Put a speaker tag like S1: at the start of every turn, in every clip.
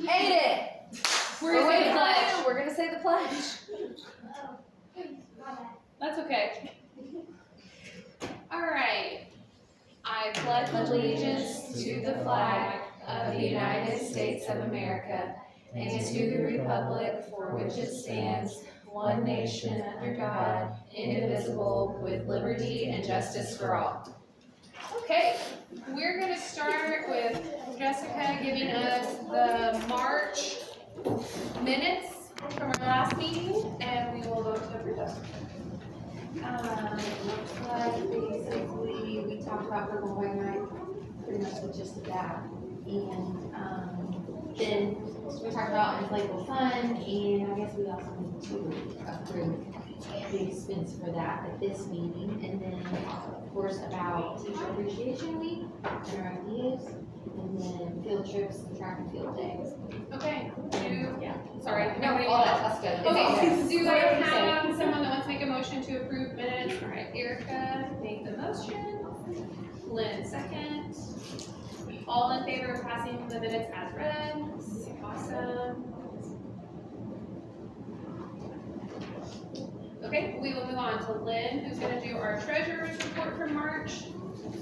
S1: Aiden! We're gonna say the pledge.
S2: That's okay. All right. I pledge allegiance to the flag of the United States of America and to the republic for which it stands, one nation under God, indivisible, with liberty and justice for all. Okay, we're going to start with Jessica giving us the March minutes from our last meeting, and we will vote to approve those.
S3: Looks like basically we talked about Purple White Night, pretty much the gist of that. And then we talked about inflatable fun, and I guess we also need to approve the expense for that at this meeting. And then, of course, about Teacher Appreciation Week and our ideas, and then field trips and track and field days.
S2: Okay, sorry.
S3: No, all that stuff's good.
S2: Okay, do I have someone that wants to make a motion to approve minutes? All right, Erica made the motion. Lynn second. All in favor of passing the minutes as read? Awesome. Okay, we will move on to Lynn, who's going to do our treasurer's report for March.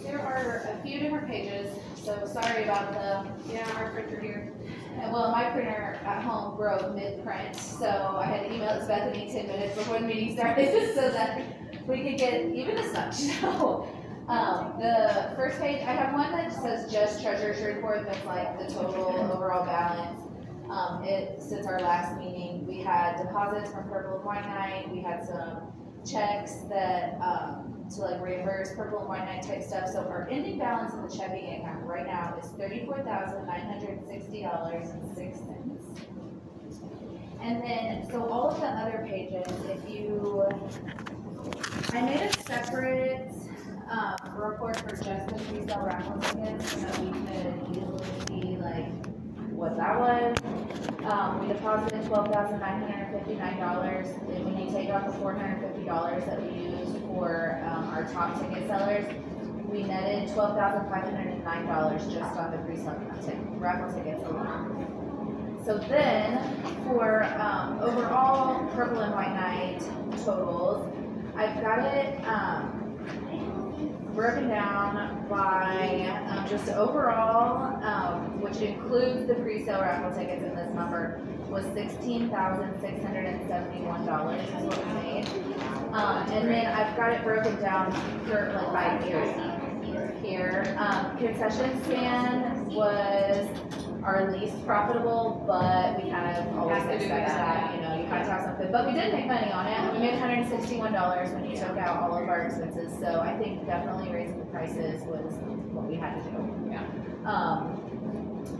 S1: There are a few different pages, so sorry about
S2: our printer here.
S1: well, my printer at home broke mid-print, so I had to email it to Bethany 10 minutes before the meeting started so that we could get even this much. So, the first page, I have one that says just treasurer's report, that's like the total overall balance. Since our last meeting, we had deposits from Purple and White Night, we had some checks that, to like reimburse Purple and White Night type stuff. So our ending balance in the checking account right now is $34,960.06. And then, so all of the other pages, I made a separate report for just the presale raffle tickets so that we could easily see like what that was. We deposited $12,959, and when you take out the $450 that we used for our top ticket sellers, we netted $12,509 just on the presale raffle tickets alone. So then, for overall Purple and White Night totals, I've got it broken down by just overall, which includes the pre-sale raffle tickets in this number, was $16,671 is what we made. And then I've got it broken down for like by years here. Concession stand was our least profitable, but we kind of always expect that, you know, you have to have something. But we did make money on it. We made $161 when you took out all of our expenses. So I think definitely raising the prices was what we had to do.
S2: Yeah.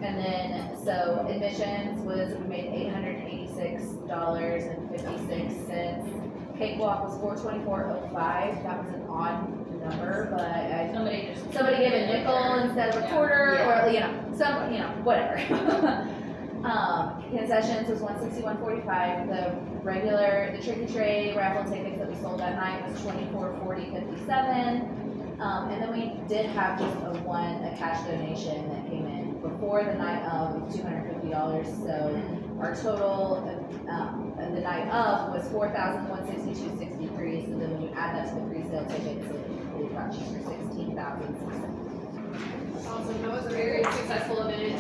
S1: And then, so admissions was, we made $886.56. Cakewalk was $424.05. That was an odd number, but somebody gave a nickel instead of a quarter, or whatever. Concessions was $161.45. The trick or trade raffle tickets that we sold that night was $24.40.57. And then we did have just a cash donation that came in before the night of $250. So our total the night of was $4,162.63. So then when you add that to the pre-sale tickets, it got cheaper, $16,000.
S2: Awesome. That was a very successful event.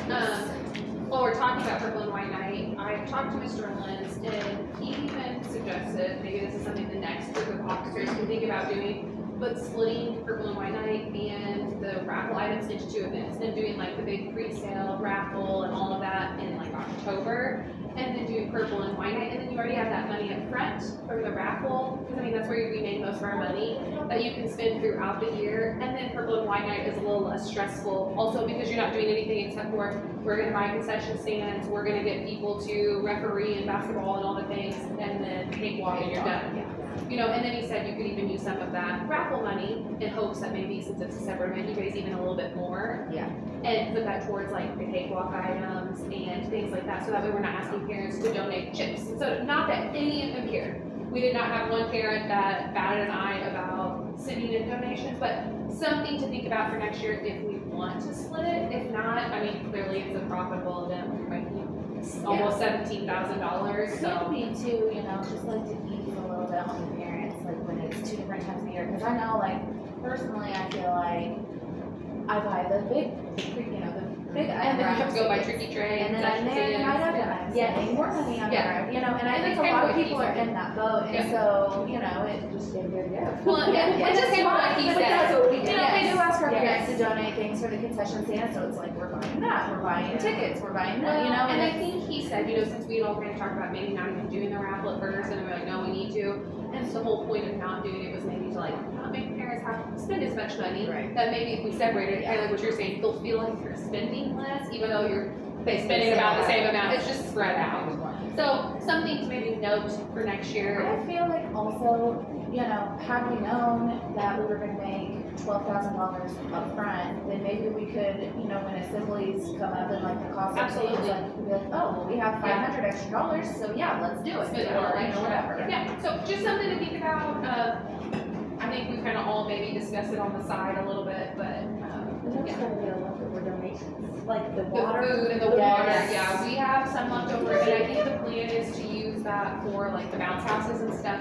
S2: While we're talking about Purple and White Night, I talked to Mr. Lenz, and he even suggested maybe this is something the next group of officers can think about doing, but splitting Purple and White Night and the raffle items into two events, and doing like the big pre-sale raffle and all of that in like October, and then doing Purple and White Night, and then you already have that money up front for the raffle, because I mean that's where we make most of our money that you can spend throughout the year. And then Purple and White Night is a little less stressful, also because you're not doing anything except for we're going to buy concession stands, we're going to get people to referee and basketball and all the things, and then cakewalk and you're done. You know, and then he said you could even use some of that raffle money in hopes that maybe since it's a separate event, you raise even a little bit more.
S1: Yeah.
S2: And put that towards like the cakewalk items and things like that. So that way we're not asking parents to donate chips. So not that any of them cared. We did not have one parent that batted an eye about sending in donations, but something to think about for next year if we want to split it. mean, clearly it's a profitable event, we're making almost $17,000,
S1: So
S2: so.
S1: me too, you know, just like to ease a little bit on the parents, like when it's 2 different times a year, because I know, like, personally, I feel like I buy the big, you know, the big
S2: And then you have to go buy
S1: tickets,
S2: tricky tray
S1: and then I'm there, and I know that I'm
S3: Yeah.
S1: spending more money on
S2: Yeah.
S1: there, you know, and I
S2: And
S1: think
S2: that's
S1: a lot of
S2: kind of what
S1: people
S2: he
S1: are
S2: said.
S1: in that boat, and
S2: Yeah.
S1: so, you know, it
S3: Just get there, yeah.
S2: Well, yeah,
S1: it's
S2: just
S1: just
S2: what he said.
S1: You know, they do ask our
S3: Yes.
S1: parents to donate things for the concession stand, so it's like, we're buying that, we're buying tickets, we're buying that,
S2: Well,
S1: you know,
S2: and I
S1: it's-
S2: think he said, you know, since we had all kind of talked about maybe not even doing the raffle at first, and we're like, no, we need to. And so the whole point of not doing it was maybe to like, not make parents have to spend as much money.
S1: Right.
S2: That maybe if we separated it, kind of like what you're saying, they'll feel like you're spending less, even though you're spending about the same amount, it's just spread out. So something to maybe note for next year.
S1: I feel like also, you know, had we known that we were gonna make $12,000 up front, then maybe we could, you know, when assemblies come up and like the cost of things,
S2: Absolutely.
S1: like, we'd be like, oh, well, we have $500 extra dollars, so yeah, let's do it,
S2: Spend it
S1: or,
S2: all
S1: you know, whatever.
S2: Yeah, so just something to think about. I think we kind of all maybe discussed it on the side a little bit, but
S3: There's gonna be a leftover donations, like the
S2: the
S3: water.
S2: food and the water,
S3: Yes.
S2: yeah, we have some left over, and I think the plan is to use that for like the bounce houses and stuff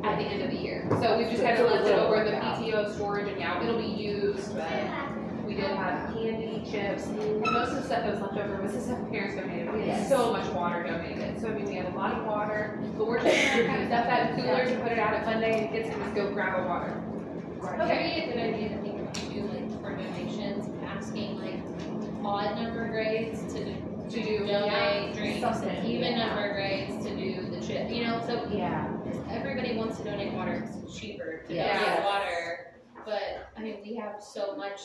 S2: at the end of the year. So we've just kind of left it over in the PTO storage, and yeah, it'll be used, but we did have candy, chips, and most of the stuff that was left over was the stuff parents donated. We had
S1: Yes.
S2: so much water donated, so I mean, we had a lot of water, but we're just gonna kind of stuff that in coolers and put it out at Fun Day, and kids can just go grab a water.
S4: Maybe a good idea to think about too, like for donations, asking like odd number grades to
S2: do,
S4: donate drinks,
S1: something,
S4: and even
S1: yeah.
S4: number grades to do the chip, you know, so
S1: Yeah,
S4: everybody wants to donate water because it's cheaper to
S1: Yes.
S4: donate water. But I mean, we have so much,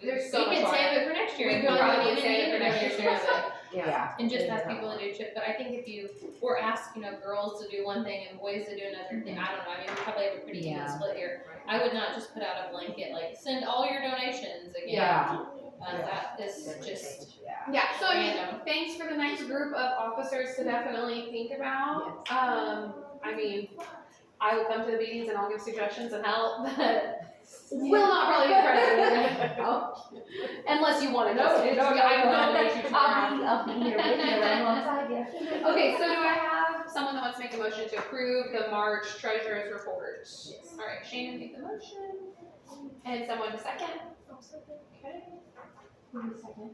S2: There's so
S4: we
S2: much
S4: could
S2: water.
S4: save it for next year.
S2: We
S4: if
S2: could
S4: don't
S2: probably
S4: even
S2: save it
S4: need
S2: for
S4: to
S2: next
S4: donate
S2: year.
S4: chip.
S1: yeah.
S4: And just ask people to do chip, but I think if you, or ask, you know, girls to do one thing and boys to do another thing, I don't know, I mean, we probably have a pretty even
S1: Yeah.
S4: split here. I would not just put out a blanket, like, send all your donations again.
S1: Yeah.
S4: That is just
S2: Yeah, so I mean,
S4: random.
S2: thanks for the next group of officers to definitely think about. I mean, I will come to the meetings and I'll give suggestions and help, but will not probably be president. Unless you want to know. I will nominate you tomorrow.
S1: I'll be here with you right alongside you.
S2: Okay, so do I have someone that wants to make a motion to approve the March treasurer's report? Yes. All right, Shannon make the motion. And someone to second? Okay.
S3: Give me a second.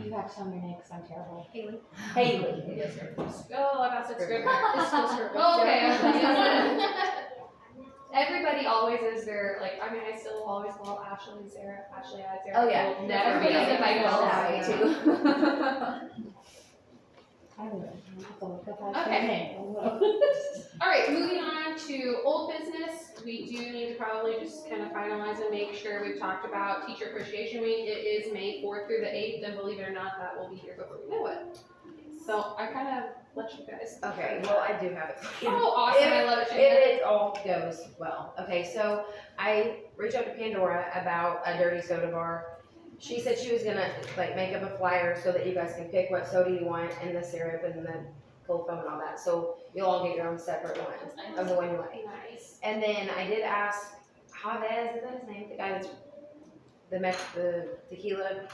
S3: You have to tell me your name, 'cause I'm terrible.
S4: Haley.
S3: Haley.
S2: Oh, I got such good.
S4: It's still Scrivener.
S2: Okay. Everybody always is their, like, I mean, I still always call Ashley and Sarah, Ashley and Sarah.
S1: Oh, yeah.
S2: Will never be.
S1: Everybody's invited all that way too.
S3: I don't know. I have to look up that
S2: Okay.
S3: name.
S2: All right, moving on to old business. We do need to probably just kind of finalize and make sure we've talked about Teacher Appreciation Week. It is May 4th through the 8th, and believe it or not, that will be here before we know it. So I kind of let you guys.
S5: Okay, well, I do have it.
S2: Oh, awesome, I love it,
S5: If
S2: Shannon.
S5: it all goes well. Okay, so I reached out to Pandora about a dirty soda bar. She said she was gonna like make up a flyer so that you guys can pick what soda you want and the syrup and the cold foam and all that. So you'll all get your own separate one of the one you like.
S2: Nice.
S5: And then I did ask Chavez, is that his name? The guy that's the tequila.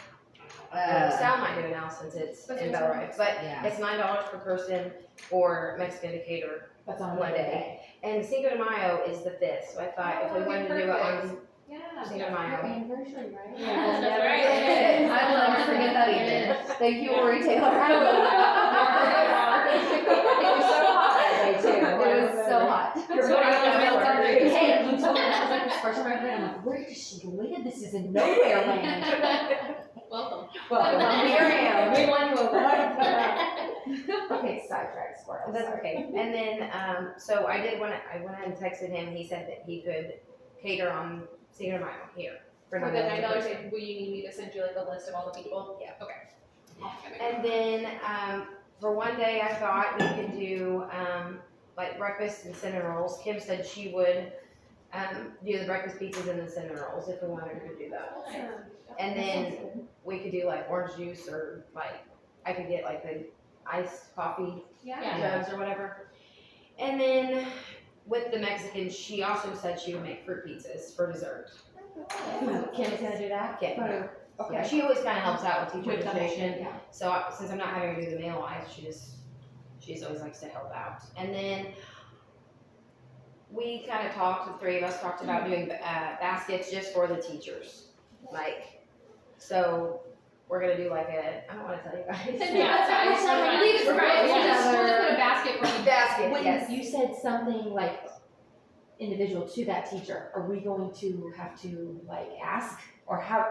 S5: Sal might do it now since it's in Bellrive, but
S1: Yeah.
S5: it's $9 per person for Mexican to cater
S3: That's on
S5: one day. And Cinco de Mayo is the 5th, so I thought if we wanted to do it on
S2: Yeah.
S5: Cinco de
S3: Your
S5: Mayo.
S3: anniversary, right?
S4: Yeah, that's
S1: I will never forget that either. Thank you, Ori Taylor.
S3: It was so hot that day too.
S1: It was so hot.
S3: Hey, you told me, I was like, this first time I read, I'm like, where does she live? This is in nowhere land.
S4: Welcome.
S3: Well, here I am. We won you over.
S5: Okay, sidetrack squirrel. That's okay. And then, so I went ahead and texted him, he said that he could cater on Cinco de Mayo here.
S2: For the
S5: $9 a
S2: $9,
S5: person.
S2: will you need me to send you like a list of all the people?
S5: Yeah.
S2: Okay.
S5: And then, for one day, I thought we could do, like breakfast and cinnamon rolls. Kim said she would, do the breakfast pizzas and the cinnamon rolls if we wanted her to do that. And then we could do like orange juice or like, I could get like the iced coffee
S2: Yeah.
S5: jugs or whatever. And then with the Mexicans, she also said she would make fruit pizzas for dessert.
S3: Kim's gonna do that?
S5: Yeah. Yeah, she always kind of helps out with teacher
S3: With the
S5: education.
S3: yeah.
S5: So since I'm not having to do the mail wise, she's always likes to help out. And then we kind of talked, the three of us talked about doing baskets just for the teachers. Like, so we're gonna do like I don't want to tell you guys.
S2: Yeah, it's fine, it's fine.
S3: We just
S2: We're
S3: write
S2: we'll just
S3: together.
S2: put a basket for the
S5: Basket,
S3: When
S5: yes.
S3: you said something like individual to that teacher, are we going to have to like ask or how?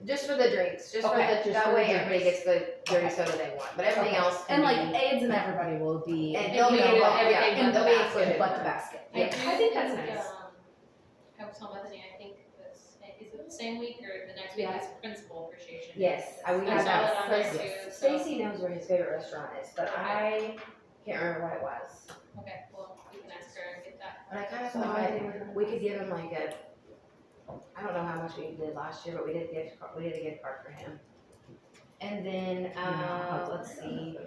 S5: Just for the drinks, just
S3: Okay,
S5: for the,
S3: just
S5: that
S3: for the
S5: way
S3: drinks.
S5: everybody gets the dirty soda they want, but everything else
S1: And
S5: can
S1: like
S5: be.
S1: aids and everybody will be.
S5: And
S2: And
S5: they'll be,
S2: you know,
S5: yeah,
S2: everything
S5: and
S2: but
S5: they'll
S2: the
S5: be
S2: basket.
S5: included.
S1: But the basket.
S2: I
S5: Yeah.
S2: do
S3: I think that's
S2: think,
S3: nice.
S4: I was telling Bethany, I think this, is it the same week or the next week
S3: Yeah.
S4: is principal appreciation?
S5: Yes, we
S4: I
S5: had
S4: saw
S5: that.
S4: it on there
S5: So
S4: too, so,
S5: Stacy knows where his favorite restaurant is, but I can't remember what it was.
S4: okay, well, we can ask her and get that.
S5: But I kind of thought we could give him like I don't know how much we did last year, but we did a gift card for him. And then, let's see.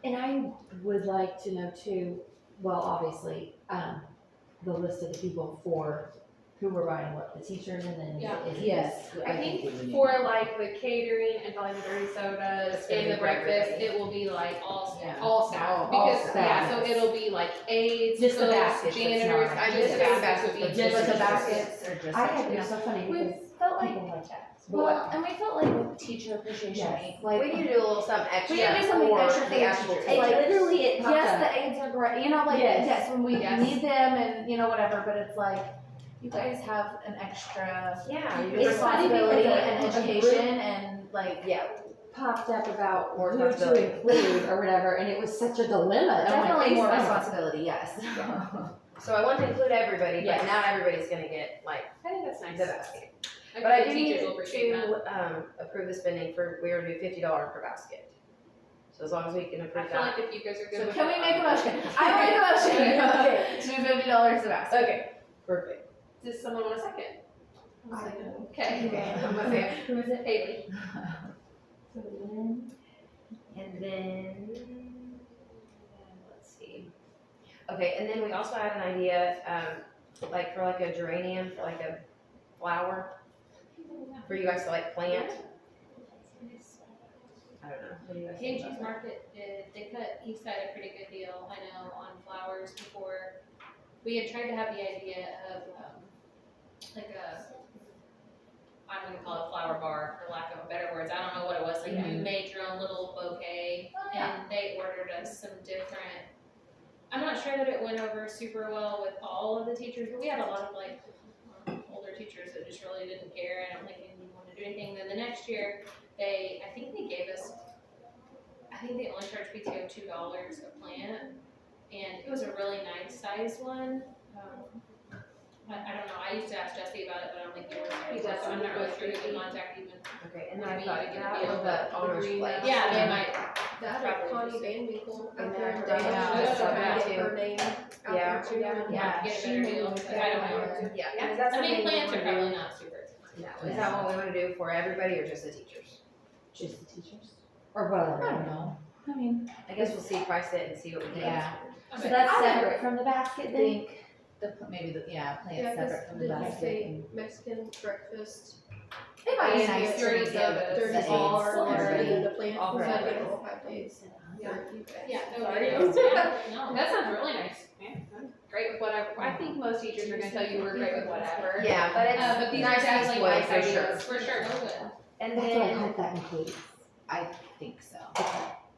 S3: And I would like to know too, well, obviously, the list of the people for who we're buying what, the teachers and then
S2: Yeah.
S3: is it
S1: Yes.
S2: I think for like the catering and probably the dirty sodas
S5: It's gonna
S2: and
S5: be
S2: the
S5: for
S2: breakfast,
S5: everybody.
S2: it will be like all
S1: Yeah.
S2: staff.
S1: All
S2: Because,
S3: staff,
S2: yeah, so
S3: yes.
S2: it'll be like aides,
S3: Just the
S2: cooks,
S3: baskets, it's
S2: janitors,
S3: not-
S5: I
S2: just
S5: just
S2: the
S5: got
S2: baskets would be
S5: baskets,
S1: Just the
S2: teachers.
S1: baskets.
S3: Or just. I had, it's so funny
S1: We
S3: because
S1: felt like,
S3: people like that.
S1: well, and we felt like with teacher appreciation
S3: Yes.
S1: week, like.
S5: We need to do a little something extra
S1: We gotta do something
S5: for
S1: extra for
S5: the
S1: the
S5: actual
S1: teachers.
S5: teachers.
S1: Like,
S3: literally it popped
S1: Yes,
S3: up.
S1: the aides are great, you know, like,
S3: Yes.
S1: yes, when we
S2: Yes.
S1: need them and, you know, whatever, but it's like, you guys have an extra
S5: Yeah, you
S3: It's
S5: just
S3: funny
S1: responsibility
S3: because
S1: and
S3: a group-
S1: education and like,
S5: yeah.
S3: Popped up about
S5: More
S3: who to
S5: responsibility.
S3: include or whatever, and it was such a dilemma. And I'm like,
S1: definitely more
S3: thanks,
S1: responsibility, yes.
S5: So I want to include everybody, but
S3: Yes.
S5: not everybody's gonna get like
S2: I think that's nice.
S5: the basket.
S2: I
S5: But I
S2: think
S5: do
S2: the
S5: need
S2: teachers will appreciate that.
S5: to approve the spending we're gonna do $50 per basket. So as long as we can
S2: I
S5: approve
S2: feel
S5: that.
S2: like if you guys are good
S1: So
S2: with
S1: can we
S2: it,
S1: make a motion? I make a motion.
S5: Okay.
S1: To do $50 a basket.
S5: Okay, perfect.
S2: Does someone want a second?
S1: Okay.
S5: Okay, I'm with you.
S3: Who is it?
S2: Haley.
S3: So Lynn.
S5: And then, let's see. Okay, and then we also had an idea, like for like a geranium, for like a flower, for you guys to like plant. I don't know, what do you guys think
S4: Angie's
S5: about that?
S4: Market they cut Eastside a pretty good deal, I know, on flowers before. We had tried to have the idea of, like I'm gonna call it flower bar, for lack of better words, I don't know what it was, like you made your own little bouquet, and they ordered us some different, I'm not sure that it went over super well with all of the teachers, but we had a lot of like, older teachers that just really didn't care, I don't think they wanted to do anything, then the next year, I think they gave us, I think they only charged PTO $2 a plant, and it was a really nice sized one. I don't know, I used to ask Jesse about it, but I don't think they were
S2: He
S4: there,
S2: does.
S4: so I'm not really sure who to contact even.
S5: Okay, and then I
S4: Maybe
S5: thought
S4: we can
S5: that
S4: get
S5: was
S4: a
S5: the owner's
S2: green,
S5: place.
S4: Yeah, they might,
S6: That
S4: Probably
S6: or Connie
S4: just-
S6: Van Winkle
S5: And
S6: out
S5: then
S6: there
S5: I
S6: in
S5: heard
S6: Dayton,
S5: that
S6: just
S5: too.
S6: get her name out
S5: Yeah.
S6: there too.
S5: Yeah.
S4: get a better deal, but I don't know.
S5: Yeah, is that
S4: I
S5: something
S4: mean,
S5: we
S4: plants are
S5: wanna
S4: probably
S5: do?
S4: not super expensive.
S5: No, is that what we wanna do for everybody or just the teachers?
S3: Just the teachers? Or whatever.
S1: I don't know. I mean,
S5: I guess we'll see, price it and see what we can.
S1: Yeah.
S3: So
S4: Okay.
S3: that's
S1: I would-
S3: separate from the basket
S1: I
S3: then?
S1: think maybe the, plant
S6: Yeah,
S1: separate from the
S6: did you
S1: basket.
S6: say Mexican breakfast?
S1: It might be
S2: And
S1: nice to
S2: dirty
S1: give
S2: sodas.
S6: Dirty
S1: the
S6: bar
S1: aides
S6: or
S1: and
S6: the plant,
S1: all
S6: was
S1: for
S6: that good
S1: everybody.
S6: all 5 days?
S2: Yeah.
S6: For you guys.
S4: Yeah, no,
S2: Sorry.
S4: no.
S2: That sounds really nice. Yeah, I'm great with whatever. I think most teachers are gonna tell you we're great with whatever.
S5: Yeah, but it's
S2: But these are
S5: nice
S2: definitely
S5: display
S2: nice
S5: for
S2: ideas,
S5: sure.
S2: for sure.
S4: So good.
S5: And
S3: That's what I
S5: then,
S3: hope that includes.
S1: I think so.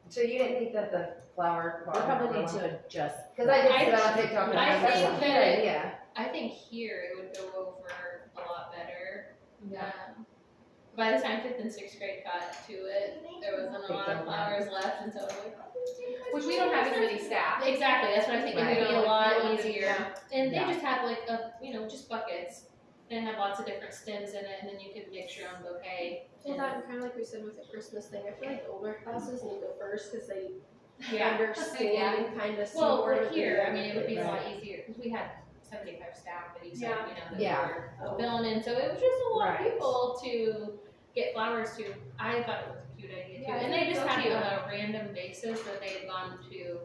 S5: so you didn't think that the flower bar?
S1: We probably need to adjust.
S5: Cause I did
S4: I-
S5: see that on TikTok and
S4: I
S5: I was like,
S4: think
S5: that's a good
S4: that-
S5: idea.
S4: I think here it would go over a lot better. By the time 5th and 6th grade got to it, there wasn't a lot of flowers left, and so I was like,
S2: Which we don't have as many staff.
S4: exactly, that's what I think it would be a
S2: Right.
S4: lot
S2: Yeah.
S4: easier. And they
S1: Yeah.
S4: just have like just buckets, and have lots of different stems in it, and then you can mix your own bouquet.
S6: Well, that kind of like we said with the Christmas thing, I feel like the older classes need to go first because they
S2: Yeah.
S6: understand and kind of see
S4: Well,
S6: more
S4: like
S6: of the
S4: here, I mean, it would be a
S6: benefits.
S4: lot easier, because we had 75 staff at each
S2: Yeah.
S4: time, that
S1: Yeah.
S4: we were filling in, so it was just a lot of
S5: Right.
S4: people to get flowers to. I thought it was a cute idea too,
S2: Yeah, I
S4: and they
S2: think
S4: just
S2: so
S4: had
S2: too.
S4: it on a random basis that they had gone to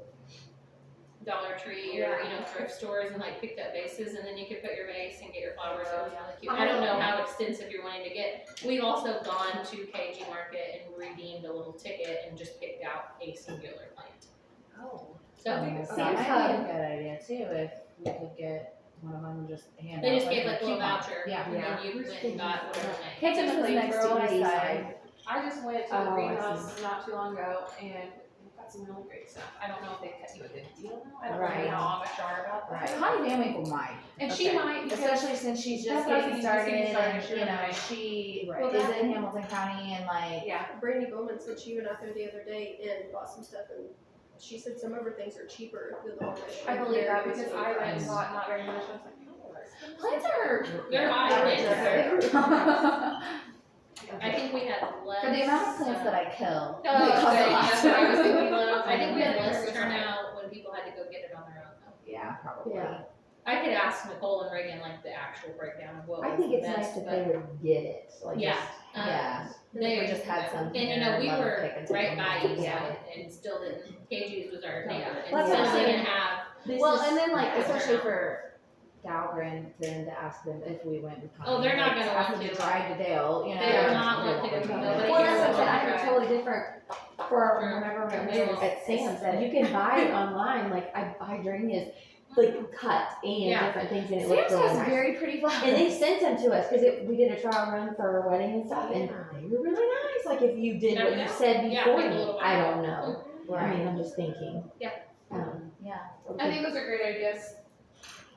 S4: Dollar Tree or, thrift stores and like picked up vases, and then you could put your vase and get your flowers. It was really cute. I don't know how extensive you're wanting to get. We've also gone to KG Market and redeemed a little ticket and just picked out a singular plant.
S5: Oh.
S4: So
S7: That might be a good idea too, if we could get one of them and just hand out.
S4: they just gave
S7: a
S4: like a little
S7: coupon.
S4: voucher,
S7: Yeah.
S4: and then you went and got whatever they.
S1: Kate's was next to Eastside.
S2: I just went to
S7: Oh,
S2: the
S7: I
S2: greenhouse not too long ago and they've got some really great stuff. I don't know if they cut you a good deal now. I don't
S7: Right.
S2: know how Amish are about that.
S7: Right. Connie Van Winkle might.
S2: And she
S7: Okay.
S2: might, because
S1: Especially since she's just
S2: That's what I
S1: getting
S2: was
S1: started,
S2: thinking, she's
S1: and,
S2: just getting
S1: you know,
S2: started,
S1: she
S7: Right.
S1: is in Hamilton County and like,
S2: yeah.
S6: Brandy Bowman said she went out there the other day and bought some stuff, and she said some of her things are cheaper than the Amish.
S2: I believe that because
S6: Very
S2: I went and
S6: reasonable
S2: bought not very much. I was like, oh, that's
S1: plants are.
S4: They're high
S1: average.
S4: plants. I think we had less.
S1: For the amount of plants that I kill.
S4: Oh,
S1: they cost a
S4: okay,
S1: lot.
S4: that's what I was thinking of. I think we had less turnout when people had to go get it on their own though.
S1: Yeah, probably.
S7: Yeah.
S4: I could ask Nicole and Reagan like the actual breakdown of what was
S8: I think
S4: the
S8: it's nice
S4: best,
S8: if
S4: but
S8: they would get it, like
S4: yeah.
S8: just
S1: Yeah.
S4: They
S1: We just had some.
S4: And you know, we were right by Eastside and still didn't, KG's was our neighbor, and
S1: Well,
S4: still
S1: that's what I'm
S4: didn't have,
S8: this
S1: Well,
S8: is-
S1: and then like,
S4: Yeah.
S1: especially for Dalghren, then to ask them if we went with Connie.
S4: Oh, they're not
S1: like,
S4: gonna
S1: ask
S4: want
S1: them
S4: to.
S1: drive to Dale, you know.
S4: they are not looking to go, nobody
S8: Well,
S4: cares
S8: that's what
S4: about
S8: I have
S4: that.
S8: a totally different, for
S4: Sure.
S8: whenever
S4: Yeah,
S8: we
S4: maybe
S8: were
S4: we'll-
S8: at Sam's, you can buy it online, like I buy geraniums, like cut and
S2: Yeah.
S8: different things, and it looks
S1: Sam's
S8: really
S1: has
S8: nice.
S1: very pretty flowers.
S8: And they sent them to us, cause we did a trial run for our wedding and stuff, and they were really nice, like if you did what you
S4: Yeah.
S8: said
S4: Yeah,
S8: before
S4: like a
S8: me,
S4: little
S8: I
S4: while.
S8: don't know. I mean, I'm just thinking.
S4: Yeah.
S1: Yeah.
S2: I think those are great ideas.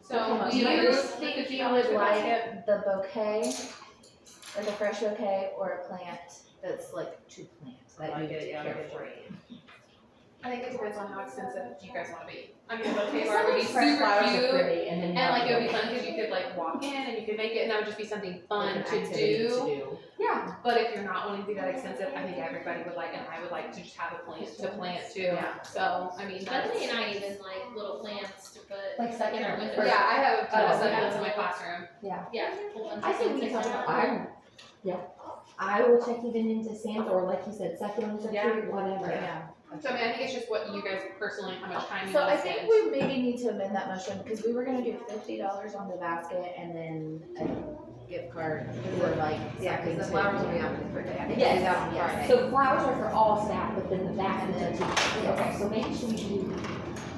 S2: So
S1: Do
S2: we
S1: you
S2: use
S1: think
S2: $50
S1: you would
S2: basket.
S1: like the bouquet, like a fresh bouquet, or a plant that's like two plants that you get carefully?
S2: I think it depends on how extensive you guys want to be. I mean, the bouquet
S1: Some
S2: bar would be
S1: fresh
S2: super
S1: flowers are
S2: cute.
S1: pretty, and then you
S2: And
S1: have
S2: like it would be
S1: the-
S2: fun because you could like walk in and you could make it, and that would just be something fun
S1: an
S2: to
S1: activity
S2: do. Yeah, but if you're not wanting to be that extensive, I think everybody would like, and I would like to just have a plant to plant too.
S1: Yeah.
S2: So, I mean, that's.
S4: Bethany and I even like little plants to put
S1: Like
S4: in our
S1: succulents.
S4: windows.
S2: Yeah, I have a ton of
S1: Oh,
S2: succulents
S1: yeah.
S2: in my classroom.
S4: Yeah. Whole bunch
S8: I
S4: of
S8: think we
S4: things
S8: can talk
S4: like
S8: about, I will check even into Sam's, or like you said, succulents or
S2: Yeah.
S8: fruit, whatever.
S1: Yeah.
S2: So I mean, I think it's just what you guys personally, how much time you
S1: So
S2: want
S1: I
S2: to
S1: think
S2: spend.
S1: we maybe need to amend that motion, because we were gonna do $50 on the basket and then a gift card for like.
S5: Yeah, cause the flowers will be on the birthday. I think
S8: Yes,
S5: it's out on
S1: yes.
S5: Friday.
S8: So flowers are for all staff, but then the basket is teachers. Okay, so maybe should we do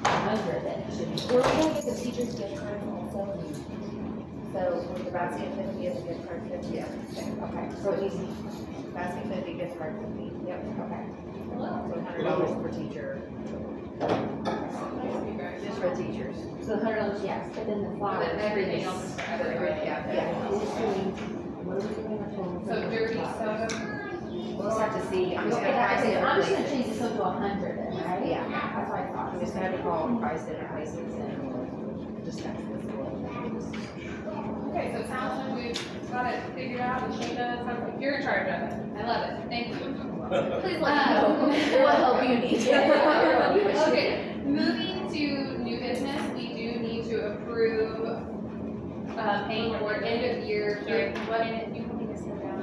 S8: 100 then? Should we?
S1: We're gonna get the teacher's gift card also. So with the basket 50 and the gift card 50.
S5: Yeah.
S1: Okay, so it needs basket 50, gift card 50. Yep, okay. So $100 per teacher.
S5: Just for teachers.
S8: So $100, yes, but then the
S2: And
S8: flowers.
S2: then everything else is for everybody.
S5: Yeah.
S8: Yeah, we're just doing, what are we doing with them?
S2: So dirty soda.
S5: We'll just have to see, I'm just
S8: Okay,
S5: gonna price
S8: okay,
S5: different
S8: I'm just gonna
S5: places.
S8: change this up to 100 then, right?
S5: Yeah.
S8: That's what I thought.
S5: I'm just gonna have to call and price different places and just text this.
S2: Okay, so it sounds like we've got it figured out, and Shayna, sounds like you're in charge of it. I love it, thank you.
S1: Please let me know what help you need.
S2: Okay, moving to new business, we do need to approve, paying for end of year, what, you want me to sit down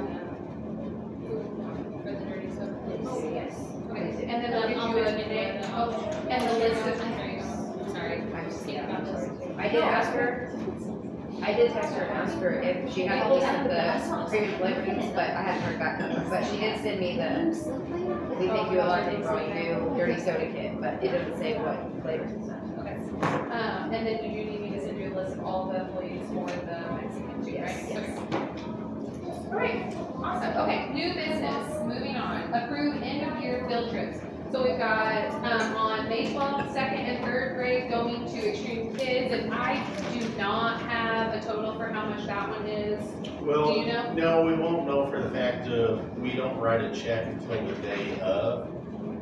S4: for the dirty soda.
S5: Yes.
S2: Okay, and then we'll get you a name, and the list of.
S4: Sorry,
S5: I'm just,
S4: thinking
S5: yeah,
S4: about this.
S5: I did ask her, I did text her and ask her if she had a list of the previous flavors, but I haven't heard back from her. But she did send me we think you a lot of when you do dirty soda kit, but it doesn't say what flavors and stuff.
S2: Okay, and then did you need me to send you a list of all the employees for the Mexican too, right?
S5: Yes.
S2: Okay. Alright, awesome, okay, new business, moving on, approve end of year field trips. So we've got, on May 12th, 2nd and 3rd grade going to Extreme Kids, and I do not have a total for how much that one is.
S9: Well,
S2: Do you know?
S9: no, we won't know for the fact of, we don't write a check until the day of,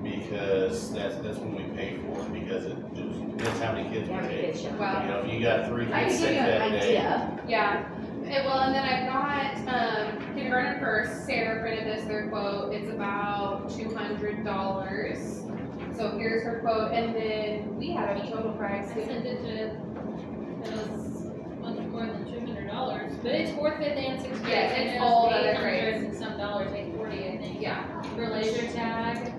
S9: because that's when we pay for it, because it just, depends how many kids we
S5: How many
S9: take.
S5: kids show?
S2: Wow.
S9: You know, if you got 3
S1: I
S9: kids
S1: can give
S9: sick
S1: you an
S9: that day.
S1: idea.
S2: Yeah, and then I've got, kindergarten first, Sarah printed this, their quote, it's about $200. So here's her quote, and then we had a total price.
S4: I sent it to, it was much more than $200, but it's 4th, 5th, and 6th grade.
S2: Yes, it's
S4: and it
S2: all
S4: was
S2: other
S4: 800
S2: grades.
S4: and some dollars, $840, I think.
S2: Yeah,
S4: For laser tag,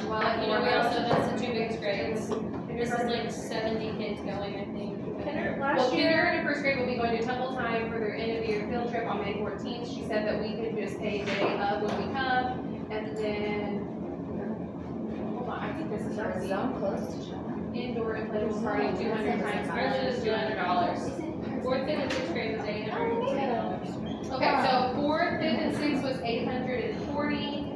S2: Well,
S4: you know, we also, that's the 2 biggest grades. The There's like 70 kids going, I think.
S2: Well,
S6: Last year,
S2: kindergarten and first grade will be going to Temple Time for their end of the year field trip on May 14th. She said that we could just pay day of when we come, and then, hold on, I think this is our
S8: Zone close to China.
S2: indoor inflatable party, 200 times.
S4: Ours is $200. Fourth, fifth, and sixth grade was $800.
S2: Okay, so fourth, fifth, and sixth was 840.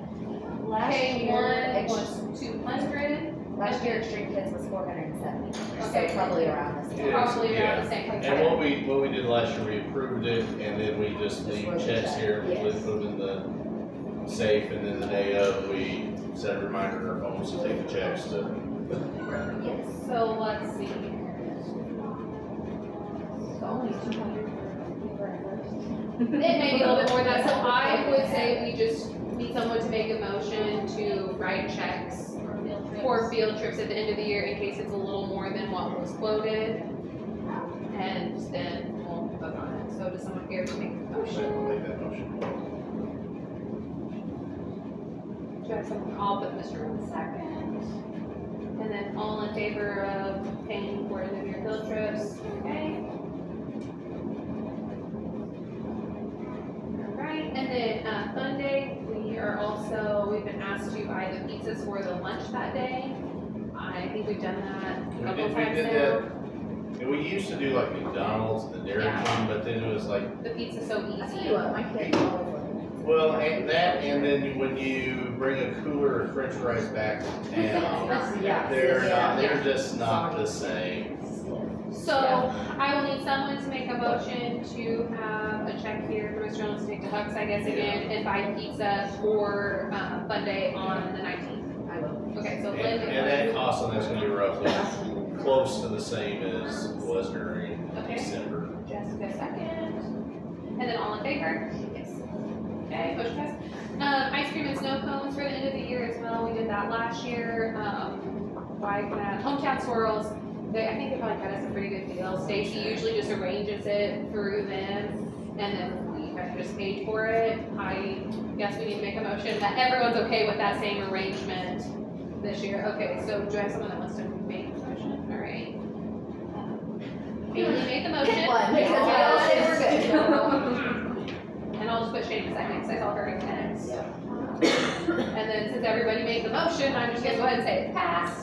S8: Last
S2: K
S8: year,
S2: one was 200.
S8: last year Extreme Kids was 470.
S2: Okay.
S8: So probably around the same.
S9: It is,
S2: Probably
S9: yeah.
S2: around the same.
S9: And what we did last year, we approved it, and then we just leave checks here, we put them in the safe, and then the day of, we set a reminder on our phones to take the checks to.
S8: Yes.
S2: So let's see.
S8: So only 200 for
S2: It may be a little bit more than that, so I would say we just need someone to make a motion to write checks for field trips at the end of the year in case it's a little more than what was quoted. And then we'll vote on it. So does someone care to make a motion?
S9: I'll make that motion.
S2: Do I have someone? I'll put Mr. on the second. And then all in favor of paying for end of year field trips, okay? Alright, and then, fun day, we've been asked to buy the pizzas for the lunch that day. I think we've done that a couple
S9: We
S2: times
S9: did
S2: now.
S9: that, and we used to do like McDonald's and the Dairy
S2: Yeah.
S9: Queen, but then it was like,
S2: The pizza's so
S8: I tell
S2: easy.
S8: you what, my kids always love
S9: well, and that, and then when you bring a cooler of French fries back to town,
S8: Yeah.
S9: they're just not the same.
S2: So I will need someone to make a motion to have a check here for Mr. Jones to take to Huck's, I guess, again, and buy pizza for, fun day on the 19th.
S8: I will.
S2: Okay, so
S9: And,
S2: Lynn.
S9: and that cost on that's gonna be roughly close to the same as was during
S2: Okay.
S9: December.
S2: Jessica second. And then all in favor?
S8: Yes.
S2: Okay, motion passed. Ice cream and snow cones for the end of the year as well. We did that last year. Hometown Swirls. I think they probably got us a pretty good deal. Stacy usually just arranges it through them, and then we kind of just paid for it. I guess we need to make a motion that everyone's okay with that same arrangement this year. Okay, so do I have someone that wants to make a motion? All right. Bailey made the motion.
S8: Pick one, because we all said we're good.
S2: And I'll just put Shane beside me because I saw her in minutes. And then since everybody made the motion, I'm just gonna go ahead and say it passed.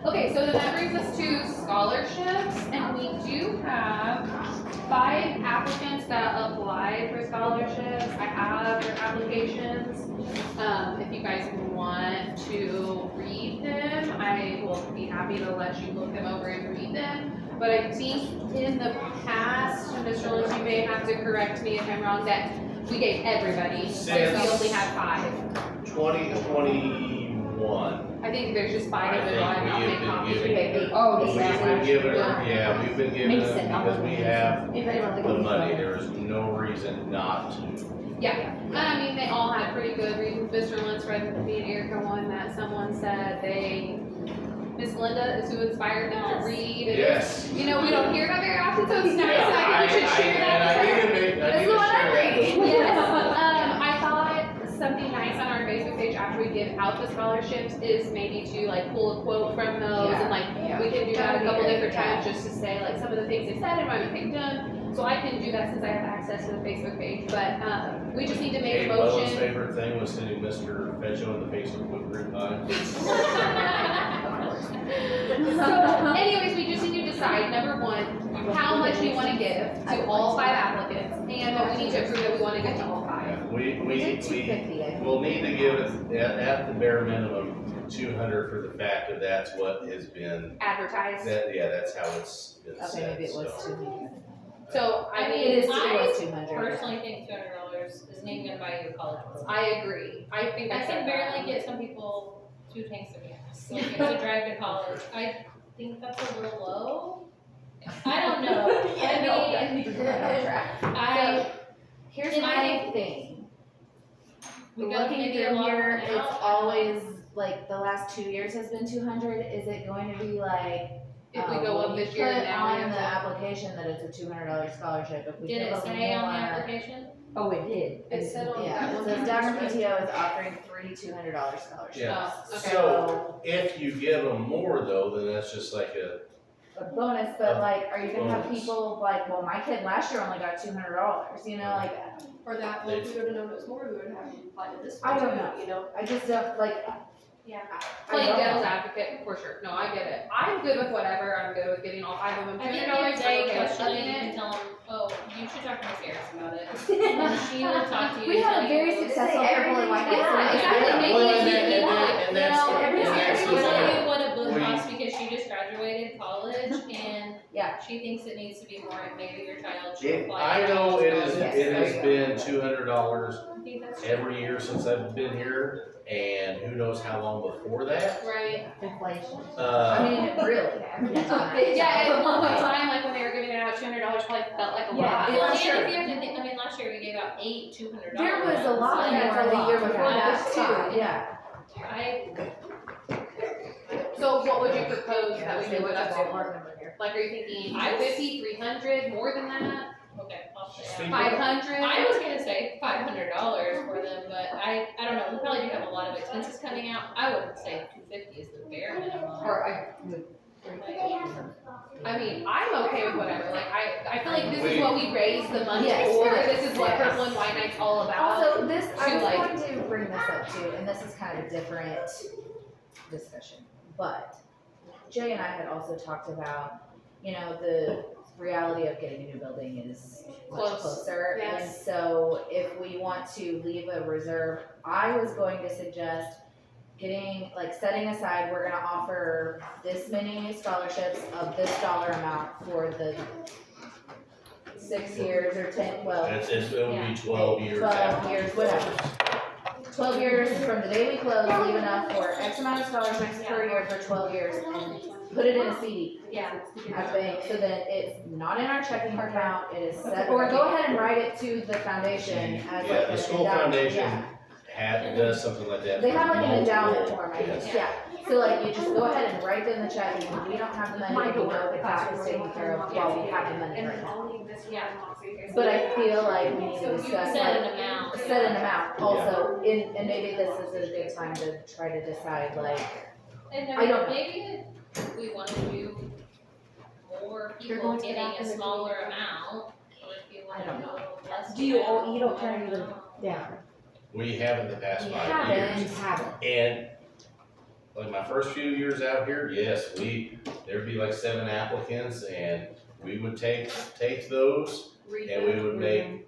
S2: Okay, so then that brings us to scholarships, and we do have 5 applicants that applied for scholarships. I have their applications. If you guys want to read them, I will be happy to let you look them over and read them. But I think in the past, Mr. Lewis, you may have to correct me if I'm wrong, that we gave everybody, since we only had 5.
S9: 2021.
S2: I think there's just 5
S9: I
S2: of them, I'll
S9: think we
S2: make
S9: have been
S2: copies.
S9: giving-
S8: Oh,
S9: We've
S8: this
S9: been given,
S2: Yeah.
S9: we've been given
S8: Makes
S9: them
S8: sense.
S9: because we have
S8: Anybody want to
S9: the
S8: go?
S9: money, there is no reason not to.
S2: Yeah, I mean, they all had pretty good reasons. Mr. Lentz read me and Erica one that someone said Miss Linda is who inspired them to read. And
S9: Yes.
S2: you know, we don't hear that very often, so it's nice,
S9: Yeah,
S2: and I think we should share that.
S9: And I need to make, I
S2: That's
S9: need
S2: the
S9: to
S2: one I'm
S9: share that.
S2: reading. Yes, I thought something nice on our Facebook page after we give out the scholarships is maybe to like pull a quote from those and like, we can do that a couple different times just to say like some of the things they said and why we picked them. So I can do that since I have access to the Facebook page, but, we just need to make a
S9: Kate Bowen's
S2: motion.
S9: favorite thing was sending Mr. Fetcho in the Facebook group time.
S2: So anyways, we just need to decide, number one, how much we wanna give to all 5 applicants, and that we need to approve that we wanna give to all 5.
S9: We
S8: did 250,
S9: will need to give it at the bare minimum 200 for the fact that that's what has been,
S2: Advertised.
S9: that's how it's been
S8: Okay,
S9: said,
S8: maybe it was
S9: so.
S8: 200.
S2: So, I
S4: I
S2: mean,
S4: mean,
S8: It is,
S4: I
S8: it was 200.
S4: personally think $200 isn't even gonna buy you a college book.
S2: I agree, I think
S4: I
S2: I
S4: can
S2: said
S4: barely
S2: that.
S4: get some people 2 tanks of gas, like it's a drive to college. I think that's a little low. I don't know.
S8: Here's
S4: And I
S8: my thing.
S4: we got
S8: Looking
S4: maybe a
S8: through
S4: lot
S8: here,
S4: now.
S8: it's always, like, the last 2 years has been 200. Is it going to be like?
S2: If we go
S8: will
S2: up
S8: you
S2: this year,
S8: put
S2: now we
S8: on
S2: have
S8: the
S2: to.
S8: application that it's a $200 scholarship. If we
S4: Did
S8: give
S4: it
S8: them
S4: say on the
S8: more,
S4: application?
S8: Oh, it did.
S6: It said on
S7: Yeah,
S6: that
S7: so
S6: one.
S7: Dalghren PTO is offering 3 $200 scholarships.
S9: Yeah.
S2: Oh, okay.
S9: So if you give them more though, then that's just like a,
S7: A bonus, but like, are you gonna have
S9: Bonus.
S7: people like, well, my kid last year only got $200, you know, like,
S6: Or that, well, if we would have known it was more, we would have applied to this
S7: I
S6: one
S7: don't
S6: too,
S7: know.
S6: you know?
S7: I just don't, like,
S2: Playing
S7: don't
S2: devil's
S7: know.
S2: advocate, for sure. No, I get it. I'm good with whatever. I'm good with giving all 5 of them
S4: I think
S2: $200.
S4: if they
S2: I'm okay with
S4: question it,
S2: upping
S4: you
S2: it.
S4: can tell them, oh, you should talk to Miss Harris about it. And she will talk to you.
S7: we
S4: and tell
S7: have a very
S4: you-
S7: successful purple and white.
S2: Yeah,
S7: lights.
S2: exactly.
S9: Yeah,
S2: Maybe
S9: well,
S2: it's
S9: and
S2: maybe
S9: that-
S2: not.
S9: and that's,
S7: You know,
S9: and that's
S4: She
S9: the
S4: will tell
S9: thing.
S4: you what a book
S9: We-
S4: costs because she just graduated college and
S7: Yeah.
S4: she thinks it needs to be more, and maybe your child should
S9: It,
S4: apply.
S9: I know it is,
S7: Yes,
S9: it
S7: there
S9: has
S7: you go.
S9: been $200
S4: I think that's
S9: every year since I've been here, and who knows how long before that.
S4: right.
S8: Inflation.
S7: I mean, really,
S2: Yeah, at one point in time, like when they were giving it out, $200 probably felt like a
S7: Yeah,
S2: lot.
S7: it
S4: Well,
S7: was
S4: and
S7: sure.
S4: if you have to think, I mean, last year we gave out $200.
S7: There was a lot
S8: Yeah,
S7: more
S8: it's a
S7: the
S8: lot.
S7: year before
S4: Yeah.
S7: that too, yeah.
S2: So what would you propose that we do it up to?
S7: Ballpark number here.
S2: Like, are you thinking 250, 300, more than that?
S4: Okay, I'll say
S9: Speak
S4: that.
S2: 500?
S4: I was gonna say $500 for them, but I don't know, we probably do have a lot of expenses coming out. I would say 250 is the bare minimum.
S7: Or I would.
S2: I mean, I'm okay with whatever. Like, I feel like this
S9: We-
S2: is what we raised the money
S7: Yes.
S2: for. This is what
S7: Yes.
S2: Purple and White Night's all about.
S7: Also, this, I
S2: to,
S7: was
S2: like-
S7: going to bring this up too, and this is kind of a different discussion, but Jay and I had also talked about, you know, the reality of getting a new building is much
S2: Close.
S7: closer. And
S2: Yes.
S7: so if we want to leave a reserve, I was going to suggest getting, like, setting aside, we're gonna offer this many scholarships of this dollar amount for the 6 years or 10, well,
S9: It would be 12 years
S7: 12
S9: after.
S7: years, whatever. 12 years from the day we close, leave enough for X amount of scholarships per year for 12 years, and put it in a CD
S4: Yeah.
S7: at the bank, so that it's not in our checking account, it is set, or go ahead and write it to the foundation as
S9: Yeah,
S7: like
S9: the
S7: an
S9: school
S7: endowment,
S9: foundation
S7: yeah.
S9: does something like that.
S7: They have like an
S9: for
S7: endowment
S9: multiple-
S7: form, I
S9: yes.
S7: guess, yeah, so like, you just go ahead and write them the check, and when we don't have the money, we know that that is taken care of while we have the money right now. But I feel like we need to discuss,
S4: Set
S7: like,
S4: an amount.
S7: set an amount also, and maybe this is a good time to try to decide, like,
S4: And
S7: I don't know.
S4: maybe if we wanna do more
S8: You're
S4: people
S8: going to
S4: getting
S8: that
S4: a
S8: in the
S4: smaller amount, or if you
S7: I
S4: wanna
S7: don't
S4: do a little less.
S8: Do you,
S4: amount,
S8: you don't
S4: I
S8: turn
S4: don't
S8: even
S4: know.
S8: down?
S9: We haven't the past
S7: we
S9: 5
S7: haven't,
S9: years.
S8: Haven't.
S9: And like my first few years out here, yes, there'd be like 7 applicants, and we would take those, and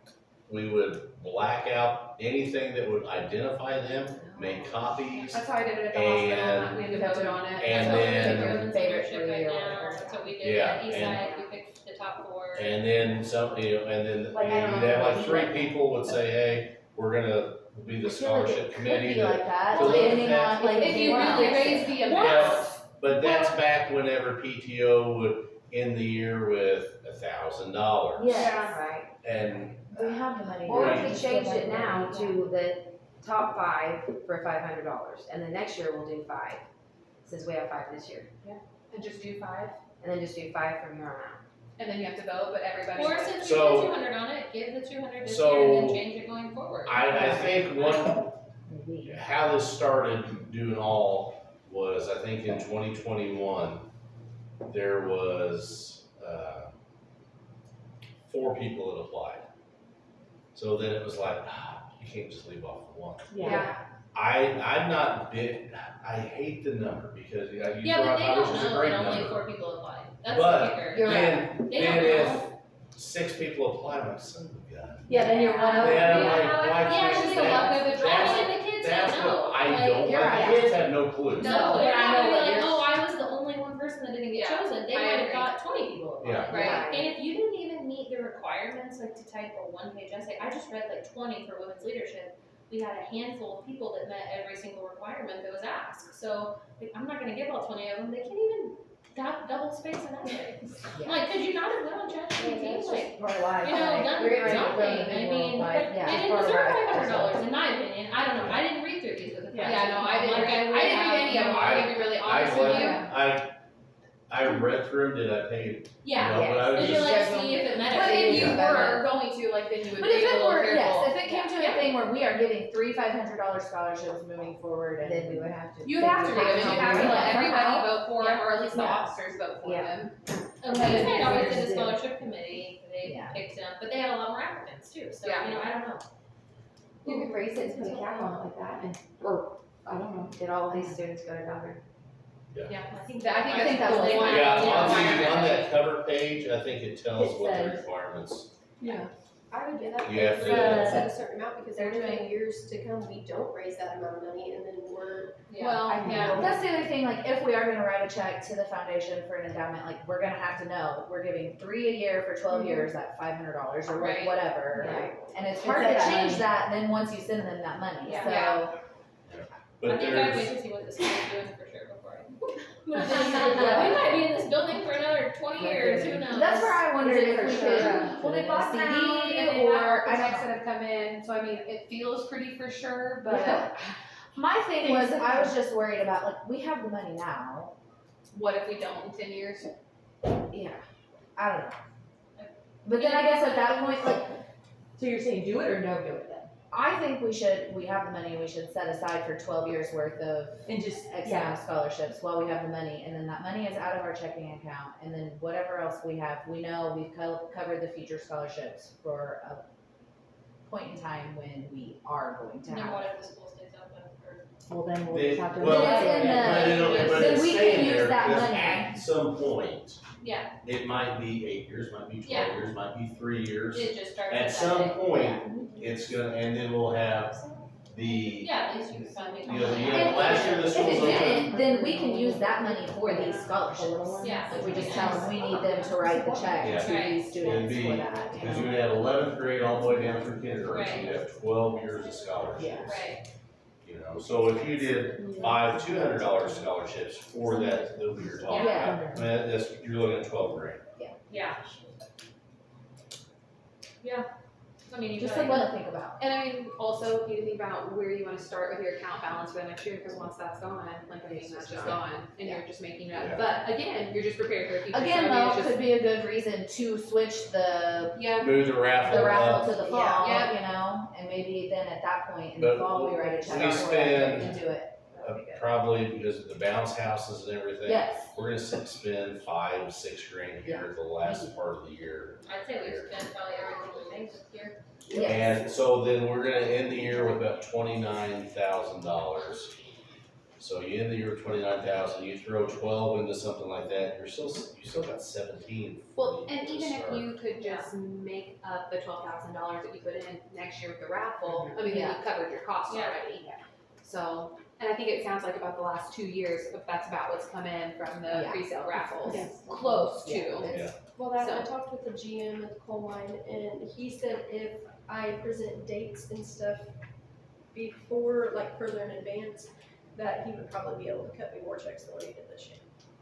S9: we would black out anything that would identify them, make copies.
S2: That's how I did it at the hospital. We had to vote on it.
S9: And
S4: That's what we
S9: then-
S4: do in
S7: Favorite
S4: leadership
S7: three
S4: right
S7: or
S4: now,
S7: whatever.
S4: that's what we did
S9: Yeah,
S4: at East
S9: and-
S4: Side, we picked the top 4.
S9: And then some, you know, and then
S7: Like, I don't
S9: you'd
S7: know
S9: have
S7: what
S9: like
S7: you
S9: 3
S7: like.
S9: people would say, hey, we're gonna be the
S7: I feel like it
S9: scholarship
S7: could
S9: committee.
S7: be like that,
S9: to look
S7: depending
S9: at-
S7: on, like,
S2: If you
S7: what
S2: really
S7: else.
S2: raise the
S9: Well,
S2: amount.
S9: but that's back whenever PTO would end the year with $1,000.
S7: Yeah,
S5: Right.
S9: And
S7: we have the money.
S5: Or
S9: Right.
S5: if we change it now to the top 5 for $500, and then next year we'll do 5, since we have 5 this year.
S2: And just do 5,
S5: And then just do 5 from here on out.
S2: and then you have to vote, but everybody.
S4: Or since we
S9: So-
S4: did 200 on it, give the 200 this
S9: So-
S4: year and then change it going forward.
S9: I think one,
S7: Maybe.
S9: how this started doing all was, I think in 2021, there was 4 people that applied. So then it was like, you can't just leave off the one.
S6: Yeah.
S9: I'm not big, I hate the number because you
S4: Yeah, but
S9: brought
S4: they
S9: up,
S4: don't
S9: which is a
S4: know
S9: great
S4: that only
S9: number.
S4: 4 people applied. That's
S9: But
S4: the kicker.
S7: You're
S9: then,
S4: They
S9: then
S4: don't
S9: if
S4: know.
S9: 6 people apply, I'm like, son of a gun.
S8: Yeah, then you're one of.
S9: Yeah,
S4: Yeah,
S9: like,
S4: how
S9: why
S4: I- yeah,
S9: can't
S4: it's just
S9: that-
S4: the luck of the draw,
S9: that's-
S4: and the kids
S9: That's
S4: don't know.
S9: what I
S4: Like,
S9: don't,
S7: you're
S9: like,
S7: right.
S9: the kids have no clue.
S4: No,
S8: No,
S4: they're
S8: I
S4: not
S8: know
S4: gonna be
S8: what
S4: like,
S8: you're-
S4: oh, I was the only one person that didn't get
S2: Yeah,
S4: chosen. They
S2: I
S4: might have
S2: agree.
S4: got 20 people apply.
S9: Yeah.
S2: Right.
S4: And if you didn't even meet the requirements, like to type a 1-page essay, I just read like 20 for women's leadership. We had a handful of people that met every single requirement that was asked. So like, I'm not gonna give all 20 of them. They can't even double space an essay.
S7: Yeah.
S4: Like, could you not have went on ChatGPT? Like,
S7: Part of life.
S4: you know, done
S7: You're
S4: something.
S7: right,
S4: I mean,
S7: like,
S4: but
S7: yeah,
S4: they didn't
S7: part of
S4: deserve
S7: life.
S4: $500 in my opinion. I don't know. I didn't read through these with the
S2: Yeah, no, I didn't read any of them. I'm gonna be really honest with you.
S9: I read through, did I pay?
S4: Yeah,
S9: No, but I was
S4: did you
S9: just-
S4: like see if it met
S2: But if you
S4: everything?
S2: were going to, like, then you would
S7: But
S2: be
S7: if
S2: a
S7: it
S2: little
S7: were,
S2: careful.
S7: yes, if it came to
S4: Yeah.
S7: a thing where we are giving three $500 scholarships moving forward and.
S5: Then we would have to.
S2: You would have to do it, you have to let everybody vote for them,
S7: Yeah.
S2: or at least the
S7: Yeah.
S2: officers vote for
S5: Yeah.
S2: them.
S4: And we had always did a scholarship committee, they
S7: Yeah.
S4: picked them, but they had a lot more applicants too, so,
S2: Yeah.
S4: you know, I don't know.
S3: You could raise it and put a cap on it like that, and, or, I don't know.
S5: Did all of these students go to Dalghren?
S4: Yeah, I think
S2: I
S4: that,
S2: think
S7: that's
S2: the
S7: cool.
S2: one.
S9: Yeah, on
S2: Yeah.
S9: that cover page, I think it tells
S8: It
S9: what the
S8: says-
S9: requirements.
S6: I would do that.
S9: You have to-
S6: Set a certain amount, because
S7: They're
S6: every
S7: doing-
S6: years to come, we don't raise that amount of money, and then we're,
S2: Well, yeah.
S7: That's the other thing, like, if we are gonna write a check to the foundation for an endowment, like, we're gonna have to know, we're giving 3 a year for 12 years at $500 or
S2: Right.
S7: whatever.
S5: Right.
S7: And it's
S8: It's
S7: hard to
S8: that
S7: change
S8: money.
S7: that then once you send them that money,
S4: Yeah.
S7: so.
S2: Yeah.
S9: But
S4: I think I'd wait
S9: there's,
S4: to see what this is doing for sure before I. We might be in this building for another 20 years, who knows?
S7: That's where I wondered if we could,
S2: Well, they bought
S7: CD
S2: ground and they have
S7: or, I
S2: architects
S7: don't
S2: that have come in, so I mean, it feels pretty for sure, but
S7: know. My thing was, I was just worried about, like, we have the money now,
S2: what if we don't in 10 years?
S7: yeah, I don't know. But then I guess at that point, like,
S8: So you're saying do it or don't do it then?
S7: I think we have the money, we should set aside for 12 years worth of
S8: And just,
S7: X
S8: yeah,
S7: amount of scholarships while we have the money, and then that money is out of our checking account, and then whatever else we have, we know we've covered the future scholarships for a point in time when we are going to
S4: And then
S7: have.
S4: what if the school stays open for?
S8: well then we'll
S9: they,
S8: just have to.
S9: well,
S7: Then it's in the-
S9: but
S7: then
S9: it's
S7: we can
S9: saying
S7: use
S9: there,
S7: that
S9: because
S7: money.
S9: at some point,
S4: Yeah,
S9: it might be 8 years, might be 12
S4: Yeah.
S9: years, might be 3 years.
S4: it just starts.
S9: At
S4: with
S9: some
S4: that day.
S9: point, it's gonna, and then we'll have the,
S4: Yeah, at least you can find me.
S9: you know, last year the
S7: If
S9: schools
S7: it
S9: opened.
S7: didn't, then we can use that money for these scholarships.
S4: Yeah.
S7: Like, we just tell them we need them to write the check
S9: Yeah.
S7: to these students
S9: It'd
S7: for
S9: be-
S7: that, you
S9: Because
S7: know?
S9: you would have 11th grade all the way down through kindergarten, so
S4: Right.
S9: you'd have 12 years of scholarships.
S7: Yeah.
S4: Right,
S9: You know, so if you did 5 $200 scholarships for that you're talking
S7: Yeah.
S9: about, I mean, that's, you're looking at 12 grand.
S4: yeah. Yeah, I mean, you
S7: Just
S4: could,
S7: something to think about.
S2: And I mean, also, if you think about where you wanna start with your account balance for the next year, because once that's gone, like, I mean, that's just gone, and you're just making it
S9: Yeah.
S2: up. But again, you're just prepared for the future.
S7: Again,
S2: so I mean,
S7: though,
S2: it's just-
S7: could be a good reason to switch the
S2: Yeah,
S9: Move the raffle
S7: raffle
S9: up.
S7: to the fall,
S2: Yeah.
S7: you know, and maybe then at that point in the
S9: But
S7: fall, we write a check
S9: we
S7: for it
S9: spend-
S7: and do it.
S9: Probably because of the bounce houses and everything.
S7: Yes,
S9: We're gonna spend 5, 6 grand here the last part of the year.
S4: I'd say we spent probably everything we made this year.
S7: yes.
S9: And so then we're gonna end the year with about $29,000. So you end the year with 29,000, you throw 12 into something like that, you still got 17.
S2: well,
S9: to
S2: and even if
S9: start.
S2: you could just make up the $12,000 that you put in next year with the raffle, I mean, then
S7: Yeah.
S2: you've covered your costs
S4: Yeah.
S2: already. So, and I think it sounds like about the last 2 years, that's about what's come in from the
S7: Yeah.
S2: pre-sale raffles,
S6: Yes.
S2: close to.
S7: Yeah.
S6: well, that, I
S2: So-
S6: talked with the GM at the coal mine, and he said if I present dates and stuff before, like further in advance, that he would probably be able to cut me more checks than what he did this year.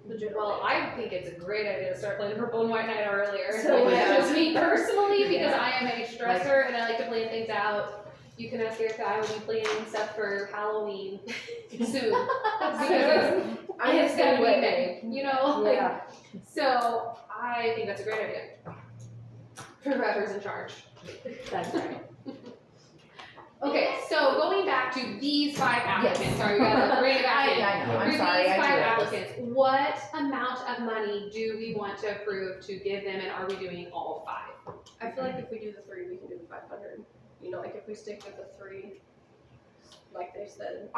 S6: The general
S2: Well,
S6: manager.
S2: I think it's a great idea to start playing Purple and White Night earlier.
S6: So,
S2: So
S6: yeah.
S2: just me personally, because
S7: Yeah.
S2: I am a stressor and I like to plan things out. You can ask Erica, I will be planning stuff for Halloween soon. Because it's gonna be May, you know, like,
S8: Yeah.
S2: so I think that's a great idea. Whoever's in charge.
S8: That's right.
S2: Okay, so going back to these 5 applicants,
S7: Yes.
S2: sorry, we gotta bring it back in.
S7: I know,
S2: For
S7: I'm sorry,
S2: these
S7: I
S2: 5
S7: do it.
S2: applicants, what amount of money do we want to approve to give them, and are we doing all 5?
S6: I feel like if we do the 3, we can do the 500. You know, like if we stick with the 3, like they said.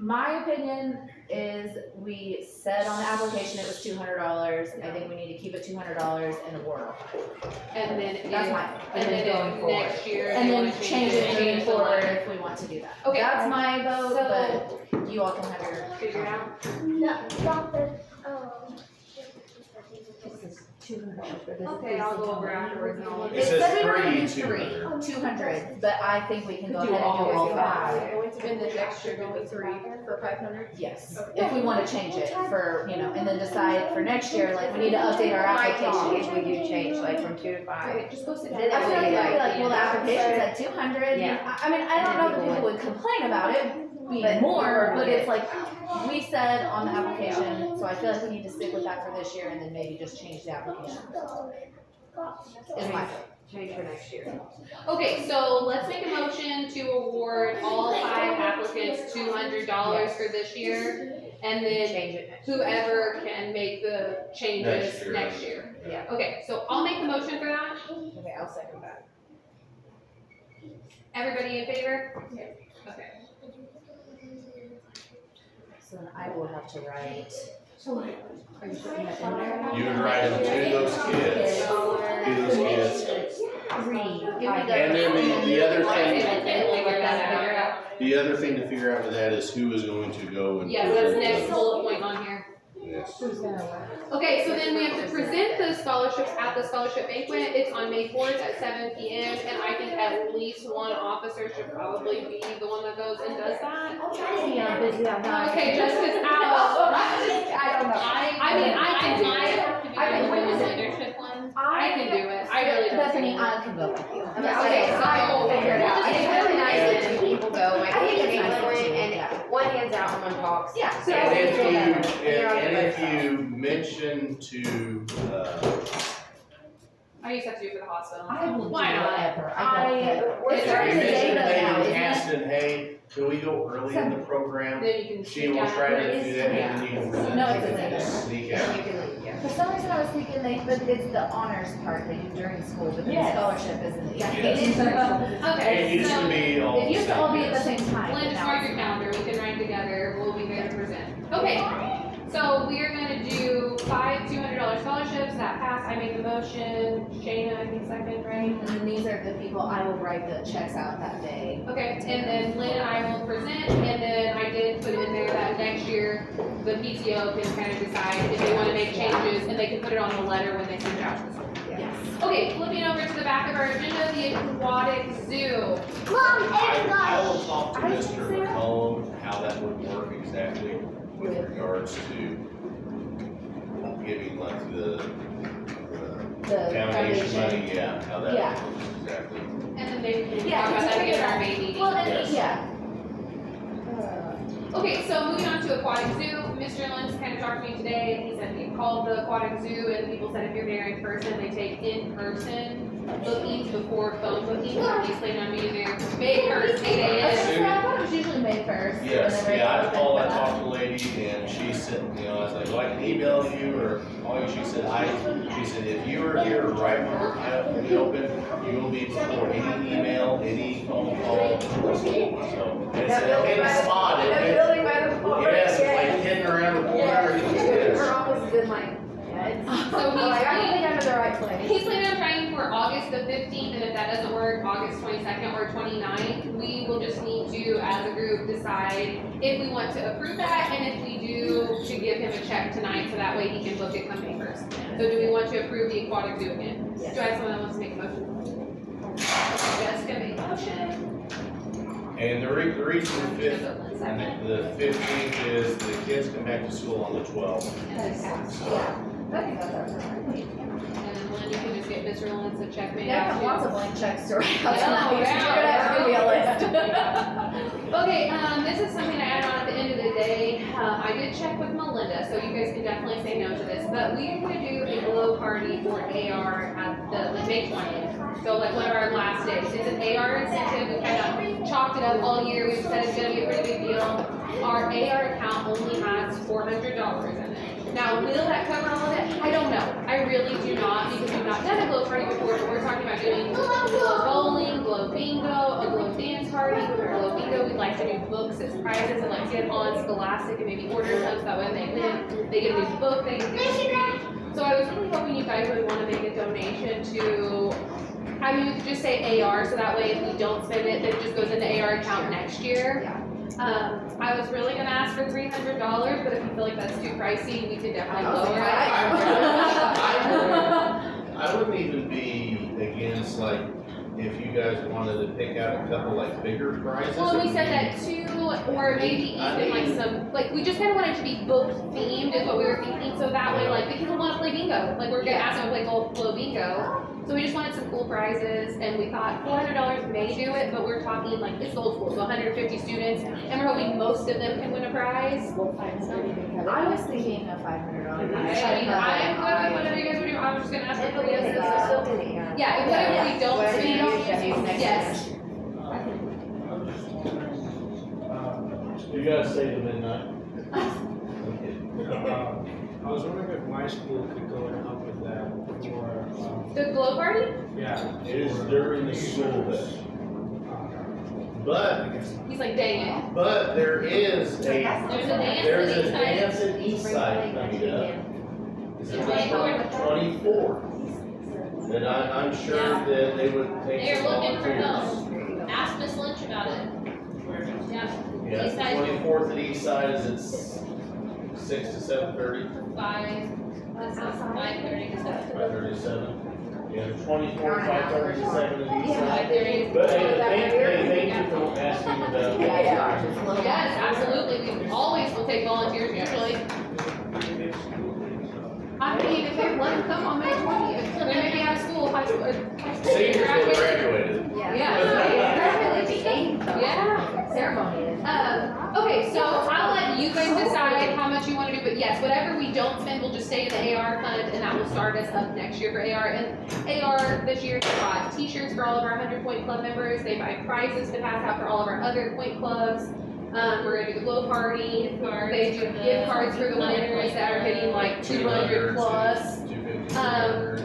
S7: My opinion is we said on the application it was $200, I think we need to keep it $200 and award all 5.
S2: And then
S7: That's
S2: if,
S7: my,
S2: and then
S8: going
S2: if
S8: forward.
S2: next year
S7: and
S2: they
S7: then
S2: wanna
S7: change it moving
S2: change the
S7: forward
S2: line.
S7: if we want to do that.
S2: Okay.
S7: That's my vote,
S2: So-
S7: but you all can have your.
S2: Figure it out.
S8: This is 200 for this.
S2: Okay, I'll go over afterwards and I'll.
S9: It
S7: It
S9: says
S7: said we were gonna
S9: free
S7: do 3,
S9: 200.
S7: 200, but I think we can go
S8: Do
S7: ahead and
S8: all
S7: do all
S8: of
S7: 5.
S6: Going to end the next year, do the 3 for 500.
S7: Yes,
S6: Okay.
S7: if we wanna change it for, you know, and then decide for next year, like, we need to update our
S5: My
S7: application.
S5: thought is we do change like from 2 to 5.
S2: Okay, just go sit down.
S5: Then
S7: I feel like
S5: would be
S7: they'd be
S5: like,
S7: like, well, the application's at 200.
S5: Yeah.
S7: I mean, I don't know that people would complain about it,
S1: be
S5: But
S1: more, but
S5: yeah.
S1: it's like, we said on the application, so I feel like we need to stick with that for this year and then maybe just change the application. Is my
S5: Change for next year.
S2: Okay, so let's make a motion to award all 5 applicants $200 for this year. And then
S5: Change it next year.
S2: whoever can make the changes
S9: Next year.
S2: next year.
S5: Yeah.
S2: Okay, so I'll make the motion for that.
S5: Okay, I'll second that.
S2: Everybody in favor? Okay.
S1: So then I will have to write.
S8: Are you putting that in there?
S9: You would write them to those kids, to those kids.
S1: Three.
S9: And then the other thing,
S2: Figure that out.
S9: the other thing to figure out with that is who is going to go and.
S2: Yes, that's next bullet point on here.
S9: Yes.
S8: Who's gonna work?
S2: Okay, so then we have to present the scholarships at the scholarship banquet. It's on May 4th at 7 p.m. And I think at least one officer should probably be the one that goes and does that.
S8: I'll try to be busy that night.
S2: Okay, Jessica's out.
S8: I don't know.
S2: I mean, I can do it.
S4: have to be
S8: I can-
S4: one of the leadership ones.
S2: I can do it. I really don't.
S1: Bethany, I can go with you.
S5: Okay, so I will figure it out. It's really nice that 2 people go, like,
S1: I think it's
S5: Caitlin
S1: nice that two,
S5: and
S1: yeah.
S5: one hands out and one talks.
S1: Yeah.
S5: So
S9: And
S5: it's
S9: if you mention to,
S2: I used to have to do it for the hospital.
S8: I will do
S2: Why not?
S8: whatever.
S5: we're
S2: It's
S9: if
S5: starting
S9: you
S5: the
S9: mention
S5: data
S9: Lady
S5: now, isn't it?
S9: Caston, hey, can we go early in the program?
S2: Then you can.
S9: She will try to do that and then you can present.
S1: No,
S9: it
S1: it's
S9: and
S1: later.
S9: Sneak
S5: And
S9: out.
S5: you can leave, yeah.
S1: For some reason I was thinking but it's the honors part they do during school, but the
S8: Yes.
S1: scholarship isn't.
S9: Yes.
S1: It is.
S2: Okay,
S9: It used to
S2: so
S9: be all.
S1: It used to all be at the
S9: same.
S1: same time.
S2: Lynn,
S1: but
S2: just
S1: now
S2: mark
S1: it's-
S2: your calendar. We can write together. We'll be there to present. Okay, so we are gonna do 5 $200 scholarships. That passed. I made the motion. Shayna, I think second, right?
S1: And then these are the people I will write the checks out that day.
S2: Okay, and then Lynn and I will present, and then I did put in there that next year, the PTO can kind of decide if they wanna make changes, and they can put it on the letter when they send it out to the school.
S1: Yes.
S2: Okay, flipping over to the back of our agenda, the aquatic zoo.
S9: I will talk to Mr. McComb, how that would work exactly with regards to giving like the
S1: The
S9: foundation money, yeah, how that
S1: Yeah.
S9: works exactly.
S2: And then maybe we can
S1: Yeah,
S2: talk about
S1: it's
S2: that
S1: okay.
S2: again in our May meeting.
S1: Well, then,
S9: Yes.
S1: yeah.
S2: Okay, so moving on to aquatic zoo, Mr. Lynch kind of talked to me today, and he said he called the aquatic zoo, and people said if you're there in person, they take in-person bookings before phone bookings, so he's planning on being there May 1st, 8
S1: I was
S2: a.m.
S1: gonna say, I thought it was usually May 1st.
S9: Yes,
S1: and then
S9: yeah, I
S1: right
S9: called, I
S1: after
S9: talked to the lady and she said, you know, I was like, well, I can email you or call you. She said, she said, if you are here right when we open, you will be before any email, any phone call. So, it's a hidden spot,
S5: That
S9: isn't it?
S5: building by the port.
S9: Yes, it's like hidden around the corner.
S5: Her
S9: Yes.
S5: office is in like, yeah, it's,
S2: So
S5: like, I don't
S2: he's,
S5: think I'm in the right place.
S2: he's planning on trying for August the 15th, and if that doesn't work, August 22nd or 29th, we will just need to, as a group, decide if we want to approve that, and if we do, to give him a check tonight, so that way he can book it come May 1st. So do we want to approve the aquatic zoo again?
S1: Yes.
S2: Do I have someone that wants to make a motion? Jessica made a motion.
S9: And the reason the 15th is the kids come back to school on the 12th. So,
S1: I think that's our turn.
S2: And Lynn, you can just get Mr. Lentz a check made
S1: Yeah,
S2: out
S1: I've
S2: to
S1: got
S2: you.
S1: lots of blank checks to write out
S2: Yeah,
S1: tonight. You're
S2: yeah,
S1: gonna have to give me a list.
S2: Okay, this is something I added on at the end of the day. I did check with Melinda, so you guys can definitely say no to this, but we are gonna do a glow party for AR at the May 20th. So like one of our last days. It's an AR incentive. We kind of chalked it up all year. We said it's gonna be a pretty big deal. Our AR account only has $400 in it. Now, will that cover all of it? I don't know. I really do not, because we've not done a glow party before, but we're talking about doing glow bowling, glow bingo, a glow dance party. With our glow bingo, we'd like to do books as prizes and like get on Scholastic and maybe order some, so that when they win, they get a new book, they can get. So I was really hoping you guys would want to make a donation to, I mean, we could just say AR, so that way if we don't spend it, then it just goes into AR account next year. I was really gonna ask for $300, but if you feel like that's too pricey, we could definitely lower it.
S9: I wouldn't even be against like, if you guys wanted to pick out a couple like bigger prizes.
S2: Well, we said that too, or maybe even like some, like, we just kind of wanted it to be book themed is what we were thinking, so that way, like, the people want to play bingo, like, we're gonna ask them to play glow bingo. So we just wanted some cool prizes, and we thought $400 may do it, but we're talking like, it's old school, so 150 students, and we're hoping most of them can win a prize.
S8: Well, 500 even cover.
S7: I was thinking of $500.
S2: I mean, I'm good with whatever you guys would do, I was just gonna ask for three of them. Yeah, if whatever we don't
S7: Whatever
S2: spend
S7: you
S2: on
S7: use, just use next
S2: yes.
S9: You gotta stay to midnight.
S10: I was wondering if my school could go and help with that for,
S2: The glow party?
S10: yeah.
S9: It is during the school day. But,
S2: He's like, dang it.
S9: but there is
S4: There's a dance
S9: there's
S4: at
S9: a
S4: each side.
S9: dance at East Side coming up. It's the 24th. And I'm sure that they would take
S4: They're
S9: some
S4: looking for
S9: volunteers.
S4: those. Ask Miss Lynch about it. Yeah,
S9: Yeah,
S4: East
S9: the
S4: Side.
S9: 24th at East Side is at 6 to 7:30,
S4: 5:30 to 7.
S9: 5:37. Yeah, the 24th, 5:30 to 7 at East Side.
S4: 5:30.
S9: But thank you for asking about that.
S2: Yes, absolutely, we always will take volunteers usually. I mean, if they want to come on May 20th, they may be out of school, high school.
S9: Seniors will graduated.
S2: Yeah. Yeah.
S7: Ceremony.
S2: Okay, so I'll let you guys decide how much you want to do, but yes, whatever we don't spend will just stay in the AR fund, and that will start us up next year for AR. And AR this year bought t-shirts for all of our 100-point club members. They buy prizes to pass out for all of our other point clubs. We're gonna do the glow party. They do gift cards for the winners that are hitting like 200 plus.
S9: 250.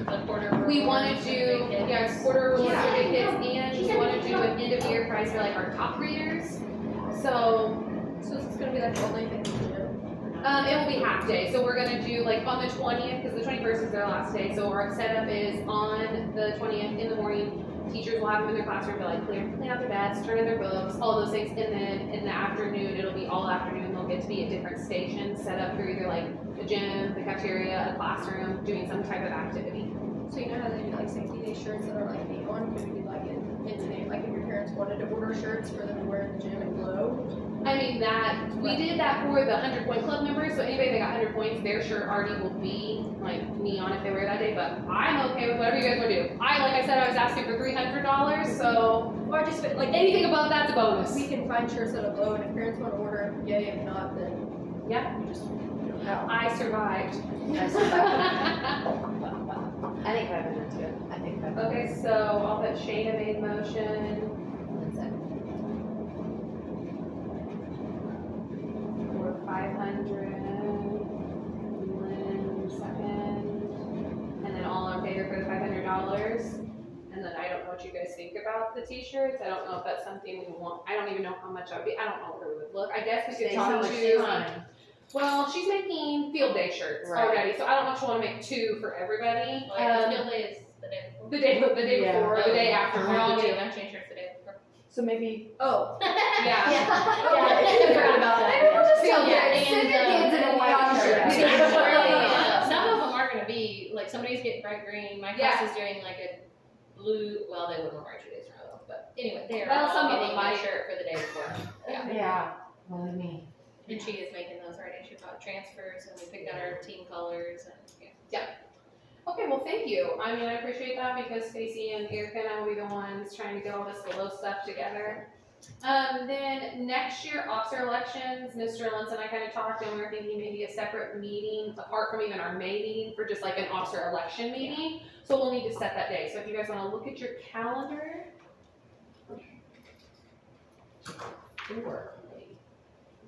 S4: The quarter.
S2: We want to do, yeah, quarter reward
S7: Yeah.
S2: certificates, and we want to do an end of year prize for like our top readers. So,
S6: So it's gonna be like the only thing we can do.
S2: it will be half day. So we're gonna do like on the 20th, because the 21st is their last day. So our setup is on the 20th in the morning. Teachers will have them in their classroom to like clean out their desks, turn in their books, all those things. And then in the afternoon, it'll be all afternoon. They'll get to be at different stations set up for either like a gym, the cafeteria, a classroom, doing some type of activity.
S6: So you know how they do like safety day shirts that are like the one, could we do like in today, like if your parents wanted to order shirts for them to wear in the gym and glow?
S2: I mean, that, we did that for the 100-point club members, so anybody that got 100 points, their shirt already will be like neon if they wear that day, but I'm okay with whatever you guys wanna do. Like I said, I was asking for $300, so
S6: Or I just feel like
S2: anything above that's a bonus.
S6: we can find shirts that'll glow, and if parents wanna order, yay, if not, then
S2: Yeah,
S6: we just, you know, how.
S2: I survived.
S7: I think 500 is good. I think 500.
S2: Okay, so I'll put Shayna made motion for 500, Lynn second, and then all in favor for the $500. And then I don't know what you guys think about the t-shirts. I don't know if that's something we want. I don't even know how much I'd be. I don't know where we would look. I guess we could
S7: Stays how
S2: talk
S7: much
S2: to.
S7: time?
S2: Well, she's making field day shirts
S7: Right.
S2: already, so I don't know if she want to make 2 for everybody.
S4: Field day is the day before.
S2: The day
S7: Yeah.
S2: before, the day after.
S4: We're all doing matching shirts the day before.
S8: So maybe.
S6: Oh.
S2: Yeah.
S8: I forgot about that.
S7: Maybe we'll just
S4: Field
S7: tell
S4: day
S7: parents,
S4: and
S7: send your kids in a white shirt.
S4: Some of them are gonna be, like, somebody's getting bright green, my class is doing like a blue, well, they wouldn't wear 2 days in a row, but anyway, they are
S2: Well, some
S4: all
S2: of them
S4: getting a
S2: might.
S4: shirt for the day before. Yeah,
S7: Yeah. Well, I mean.
S4: and she is making those already, she bought transfers, and we picked out our team colors, and, yeah.
S2: Okay, well, thank you. I mean, I appreciate that because Stacy and Erica and I will be the ones trying to get all this below stuff together. Then next year, officer elections, Mr. Lentz and I kind of talked, and we were thinking maybe a separate meeting, apart from even our May meeting, for just like an officer election meeting. So we'll need to set that day. So if you guys wanna look at your calendar.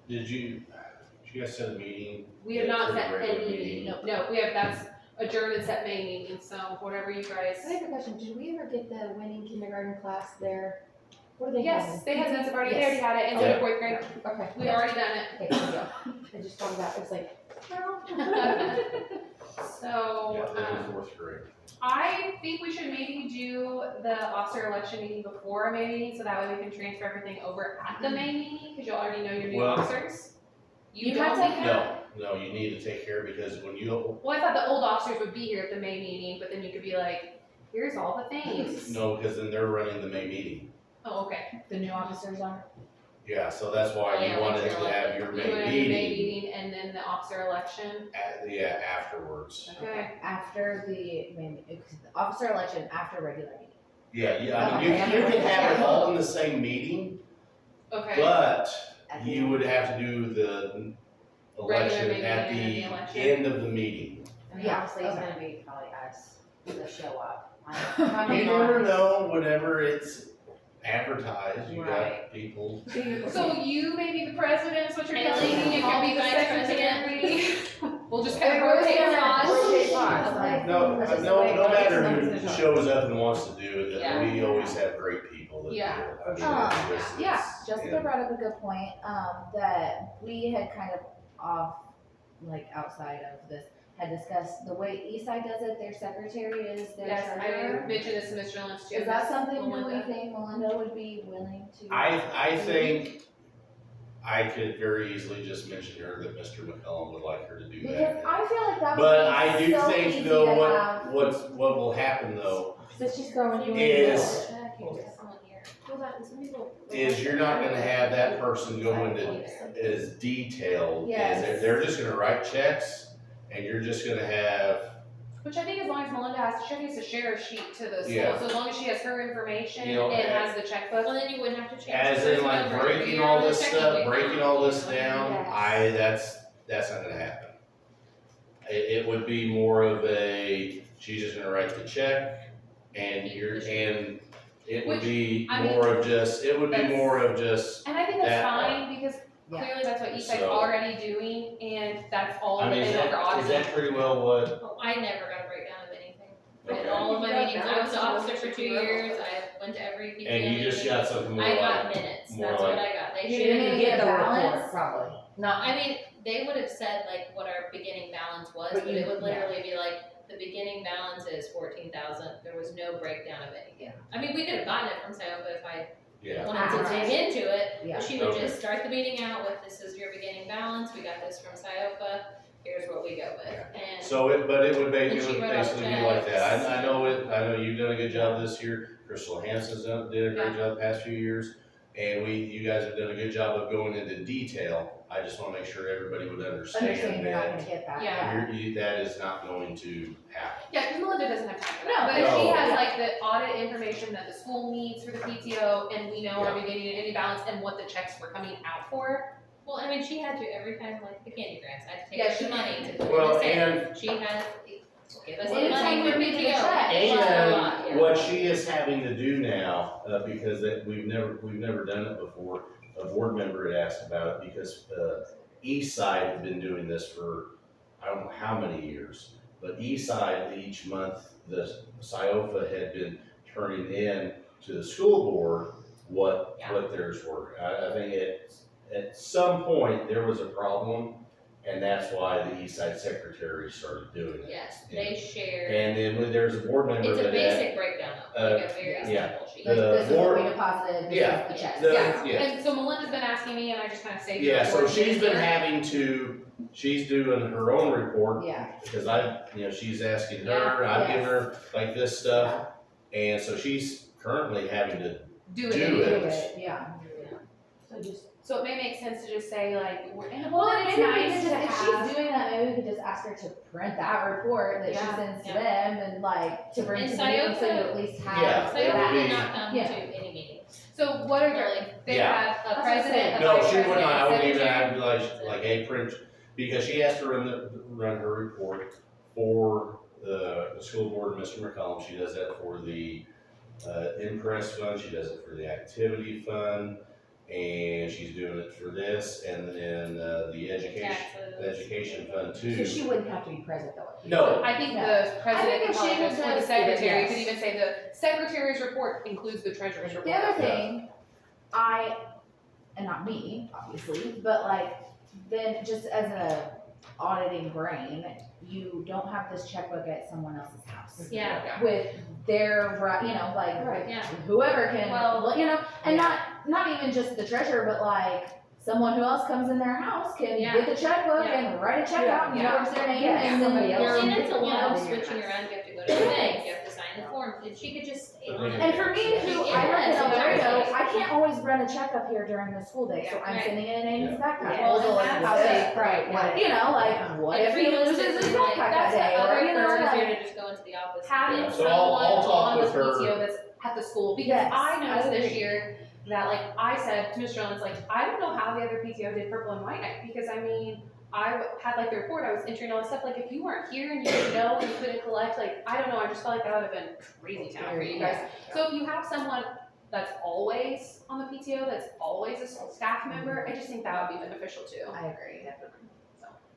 S9: Did you guys set a meeting?
S2: We have not
S9: for the
S2: set
S9: regular
S2: any,
S9: meeting?
S2: no, we have, that's adjourned and set May meeting, so whatever you guys.
S8: I have a question. Did we ever get the winning kindergarten class there? What are they
S2: Yes,
S8: having?
S2: they had sense of already, they
S8: Yes.
S2: already had it, and so did 4th grade.
S8: Okay.
S2: We already done it.
S8: Okay, good deal. I just thought about it. It's like.
S2: So,
S9: Yeah, that was 4th grade.
S2: I think we should maybe do the officer election meeting before a May meeting, so that way we can transfer everything over at the May meeting, because you already know your new
S9: Well-
S2: officers. You
S8: You
S2: don't
S8: have
S2: need
S8: to-
S2: that?
S9: No, you need to take care because when you,
S2: Well, I thought the old officers would be here at the May meeting, but then you could be like, here's all the things.
S9: no, because then they're running the May meeting.
S2: Oh, okay.
S7: The new officers are?
S9: Yeah, so that's why
S4: Yeah,
S9: you wanted
S4: wait
S9: to
S4: till
S9: have your
S2: You
S9: May
S2: wanna do May
S9: meeting
S2: meeting and then the officer election?
S9: afterwards.
S2: Okay.
S5: After the officer election, after regular meeting.
S9: Yeah, I mean, you can have it all in the same meeting,
S2: Okay.
S9: but
S5: At the
S9: you
S5: end.
S9: would have to do the
S2: Regular
S9: election
S2: meeting
S9: at
S2: and then the
S9: the
S2: election.
S9: end of the meeting.
S5: I mean,
S1: Yeah,
S5: obviously it's
S1: okay.
S5: gonna be probably us that show up.
S9: You never know, whenever it's advertised, you
S5: Right.
S9: got people.
S2: So you may be the president, is what you're telling
S4: Haley,
S2: me, and
S4: I'll
S2: you'll
S4: be
S2: be the
S4: vice
S2: secretary? We'll just kind of
S5: We're
S2: rotate
S5: gonna
S2: spots.
S5: rotate spots, like,
S9: No,
S5: that's just the way
S9: no
S5: it
S9: matter
S5: goes.
S9: who
S5: Someone's gonna
S9: shows up and wants to do it,
S2: Yeah.
S9: we always have great people that do it.
S2: Yeah.
S9: I mean, it's just-
S1: Yeah,
S9: it's-
S1: Jessica brought up a good point, that we had kind of off, like outside of this, had discussed the way Eastside does it, their secretary is their
S2: Yes, I
S1: treasurer.
S2: mentioned this to Mr. Lynch too.
S1: Is that
S2: Miss
S1: something that we
S2: Melinda.
S1: think Melinda would be willing to?
S9: I think I could very easily just mention her that Mr. McCollum would like her to do
S1: Because
S9: that.
S1: I feel like that would
S9: But
S1: be
S9: I do
S1: so
S9: think
S1: easy
S9: though,
S1: to have.
S9: what will happen though,
S1: So she's throwing you in the
S9: is-
S1: middle.
S4: Someone here.
S6: Well, that, and some people.
S9: is you're not gonna have that person go into as detailed as,
S1: Yes.
S9: they're just gonna write checks, and you're just gonna have,
S2: Which I think as long as Melinda has to share a sheet to the school,
S9: Yeah.
S2: so as long as she has her information
S9: You know,
S2: and
S9: and-
S2: has the checkbook.
S4: Well, then you wouldn't have to change.
S9: as
S4: the
S9: in like
S4: person over every
S9: breaking
S4: year
S9: all
S4: with
S9: this
S4: checking
S9: stuff,
S4: account.
S9: breaking all this down,
S1: Yes.
S9: that's not gonna happen. It would be more of a, she's just gonna write the check, and it would be
S2: I mean,
S9: more of just, it would be
S2: that's-
S9: more of just,
S2: And I think that's
S9: that
S2: fine, because
S1: Yeah.
S2: clearly that's what Eastside's
S9: So-
S2: already doing, and that's all
S9: I
S2: that
S9: mean,
S2: they
S9: is
S2: know for
S9: that
S2: auditing.
S9: pretty well what,
S4: Oh, I never got a breakdown of anything. In
S9: Okay.
S4: all of my
S6: You got
S4: meetings, I was the
S6: balance
S4: officer for 2 years, I went to every PTO
S9: and you just
S4: meeting.
S9: got something more
S4: I got
S9: like,
S4: minutes,
S9: more
S4: that's what
S9: like-
S4: I got, they
S1: You
S4: shared.
S1: didn't even get the balance?
S5: Probably.
S4: No, I mean, they would have said like what our beginning balance was,
S5: But
S4: but
S5: you-
S4: it would literally be like, the beginning balance is 14,000, there was no breakdown of anything. I mean, we could have gotten it from Sayoka if I
S9: yeah.
S4: wanted to dig into it,
S5: Yeah.
S4: but she would
S9: Okay.
S4: just start the meeting out with, this is your beginning balance, we got this from Sayoka, here's what we go with, and.
S9: So but it would
S4: And
S9: it
S4: she
S9: would
S4: wrote all the
S9: basically be like that,
S4: checks.
S9: I know you've done a good job this year, Crystal Hanson's did a great job the past few years, and you guys have done a good job of going into detail, I just wanna make sure everybody would
S1: Understand
S9: understand
S1: you're not
S9: that.
S1: gonna get that.
S2: Yeah.
S9: That is not going to happen.
S2: Yeah, because Melinda doesn't have time for
S1: No,
S2: that, but if she
S9: no.
S2: has like the audit information that the school needs for the PTO, and we know our
S9: Yeah.
S2: beginning and ending balance, and what the checks were coming out for.
S4: Well, I mean, she had to every time, like the candy grants, I had to
S2: Yeah,
S4: take
S2: she-
S4: the money to put
S9: Well,
S4: in the
S9: and-
S4: safe. She had, give us
S1: Well,
S4: the
S1: it's
S4: money
S1: like
S4: for
S1: we need to
S4: PTO.
S1: check.
S4: It was a lot,
S9: And
S4: yeah.
S9: what she is having to do now, because we've never done it before, a board member had asked about it, because, East Side had been doing this for, I don't know how many years, but East Side, each month, the SIOFA had been turning in to the school board what theirs were. I think at some point, there was a problem, and that's why the East Side secretary started doing it.
S4: Yes, they shared,
S9: And then when there's a board member
S4: it's a
S9: that
S4: basic breakdown of, like a very
S9: yeah.
S4: simple sheet.
S1: Like,
S9: The
S1: this is what we
S9: board-
S1: deposited, this
S9: Yeah.
S1: is the check.
S2: Yeah, and so Melinda's been asking me, and I just kind of saved it.
S9: Yeah, so
S2: for
S9: she's been
S2: her.
S9: having she's doing her own report,
S1: Yeah.
S9: because she's asking
S2: Yeah,
S9: her, I've given
S1: yes.
S9: her like this stuff, and so she's currently having to
S2: Do
S9: do
S2: it.
S1: Do
S9: it.
S1: it, yeah.
S2: So it may make sense to just say like, we're in a
S1: Well,
S2: well,
S1: and
S2: it's
S1: maybe we
S2: nice
S1: could
S2: to
S1: just, if
S2: have.
S1: she's doing that, maybe we could just ask her to print that report that she
S2: Yeah,
S1: sends to
S4: yeah.
S1: them and like to bring
S4: And
S1: to the meeting, so you
S4: Sayoka-
S1: at least
S9: Yeah,
S1: have
S4: Sayoka
S1: that.
S4: did not come
S1: Yeah.
S4: to any meetings.
S2: So what are
S4: Really?
S2: the, they
S9: Yeah.
S2: have a
S1: That's what I'm
S2: president,
S1: saying.
S2: a
S9: No,
S2: vice
S9: she would
S2: president,
S9: not, I
S2: a
S9: wouldn't even,
S2: secretary.
S9: I'd be like, hey, print, because she has to run her report for the school board, Mr. McCollum, she does that for the, impress fund, she does it for the activity fund, and she's doing it for this, and then, the education fund
S8: So
S9: too.
S8: she wouldn't have to be present though.
S9: No,
S2: I think
S1: No.
S2: the president
S1: if
S2: could
S1: she
S2: probably
S1: could
S2: just, or the
S1: just-
S2: secretary,
S1: yes.
S2: could even say the secretary's report includes the treasurer's report.
S1: The other thing, and not me, obviously, but like, then just as a auditing brain, you don't have this checkbook at someone else's house.
S4: Yeah,
S1: With their, like,
S8: Right.
S4: yeah.
S1: whoever can,
S2: Well,
S1: and not even just the treasurer, but like, someone who else comes in their house can
S4: Yeah.
S1: get the checkbook
S4: Yeah.
S1: and write a check
S8: Yeah.
S1: out and
S2: Yeah.
S1: yours their name,
S8: Yeah,
S1: and then
S8: somebody else.
S1: you're,
S4: And it's a lot of
S1: you know,
S4: switching around, you have to go to the bank, you have to sign sign the form, and she could just stay
S9: But
S4: on
S9: they
S4: it.
S7: And for me, who I work in
S4: Yeah,
S7: El Dorado,
S4: exactly.
S7: I can't always run a checkup here during the school day, so I'm
S4: Right.
S7: sending it in Amy's backpack.
S4: Yeah.
S7: Well, they'll like,
S4: That's
S7: how they,
S8: Right,
S7: what, you know, like, what if he loses his
S4: Realistically, like,
S7: backpack that
S4: that's the
S7: day, or,
S4: other
S7: you know,
S4: person
S7: like.
S4: to just go into the office.
S2: Having
S9: Yeah, so
S2: someone
S9: I'll talk
S2: on the
S9: with her.
S2: PTO that's at the school, because
S7: Yes,
S2: I
S7: I
S2: noticed this
S7: agree.
S2: year that, like, I said to Mr. Owens, like, I don't know how the other PTO did purple and white night, because I mean, had like the report, I was entering all this stuff, like, if you weren't here and you didn't know and you couldn't collect, like, I don't know, I just felt like that would have been crazy town for you guys. So if you have someone that's always on the PTO, that's always a staff member, I just think that would be beneficial too.
S7: I agree.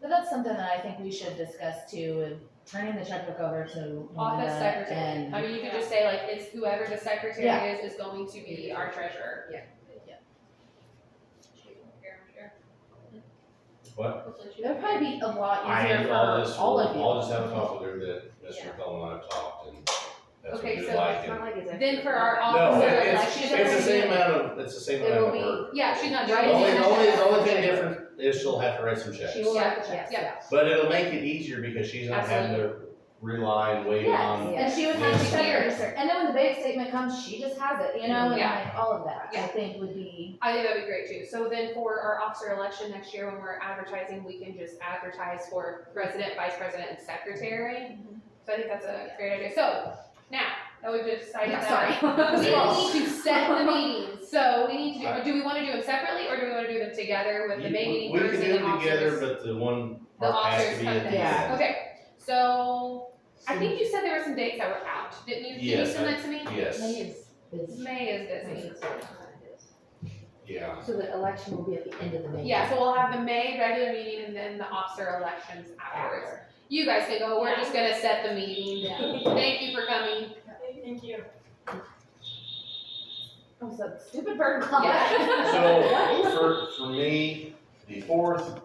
S7: But that's something that I think we should discuss too, with turning the checkbook over to
S2: Office
S7: Melinda
S2: secretary,
S7: and.
S2: I mean, you could just say like, it's whoever the secretary
S7: Yeah.
S2: is going to be our treasurer.
S9: What?
S4: Hopefully she-
S7: It'll probably be a lot
S9: I,
S7: easier
S9: I'll
S7: for
S9: just,
S7: all of you.
S9: I'll just have a talk with her that Mr. Cullen and I have talked, and that's what
S2: Okay,
S9: we
S2: so
S9: like.
S5: It's not
S9: And
S5: like it's.
S2: Then for our
S9: no,
S2: officer
S9: it's
S2: election.
S9: the same amount of, it's the same
S7: It
S9: amount
S7: will
S9: of
S7: be-
S9: work.
S2: Yeah, she's not
S9: The
S2: doing
S9: only,
S2: anything.
S9: the only thing different is she'll have to write some checks.
S7: She will
S2: Yeah,
S7: write the checks,
S2: yeah.
S7: yeah.
S9: But it'll make it easier because she's not having to rely and wait
S7: Yes,
S9: on.
S7: and she would have to
S9: this
S7: check
S9: here.
S7: register, and then when the bank statement comes, she just has it, you know, and
S2: Yeah.
S7: like, all of that, I
S2: Yeah.
S7: think would be.
S2: I think that'd be great too. So then for our officer election next year, when we're advertising, we can just advertise for president, vice president, and secretary. So I think that's a great idea. So now that we've decided
S7: Yeah,
S2: that,
S7: sorry.
S2: we need to set the meetings. So we need to do we want to do them separately or do we want to do them together with the May meeting
S9: We
S2: first
S9: can
S2: and
S9: do
S2: the
S9: them together,
S2: officers?
S9: but the one
S2: The
S9: part has
S2: officers
S9: to be
S2: come
S9: at the
S2: together.
S9: end.
S2: Okay, so I think you said there were some dates that were out, didn't you? Can you
S9: Yes,
S2: send that to me?
S9: Yes,
S8: May is busy.
S2: May is busy.
S9: yeah.
S8: So the election will be at the end of the May.
S2: Yeah, so we'll have the May regular meeting and then the officer elections afterwards. You guys can go, we're just gonna set the meeting. Thank you for coming.
S6: Thank you.
S7: Oh, so stupid bird call.
S2: Yeah.
S9: So for me, the 4th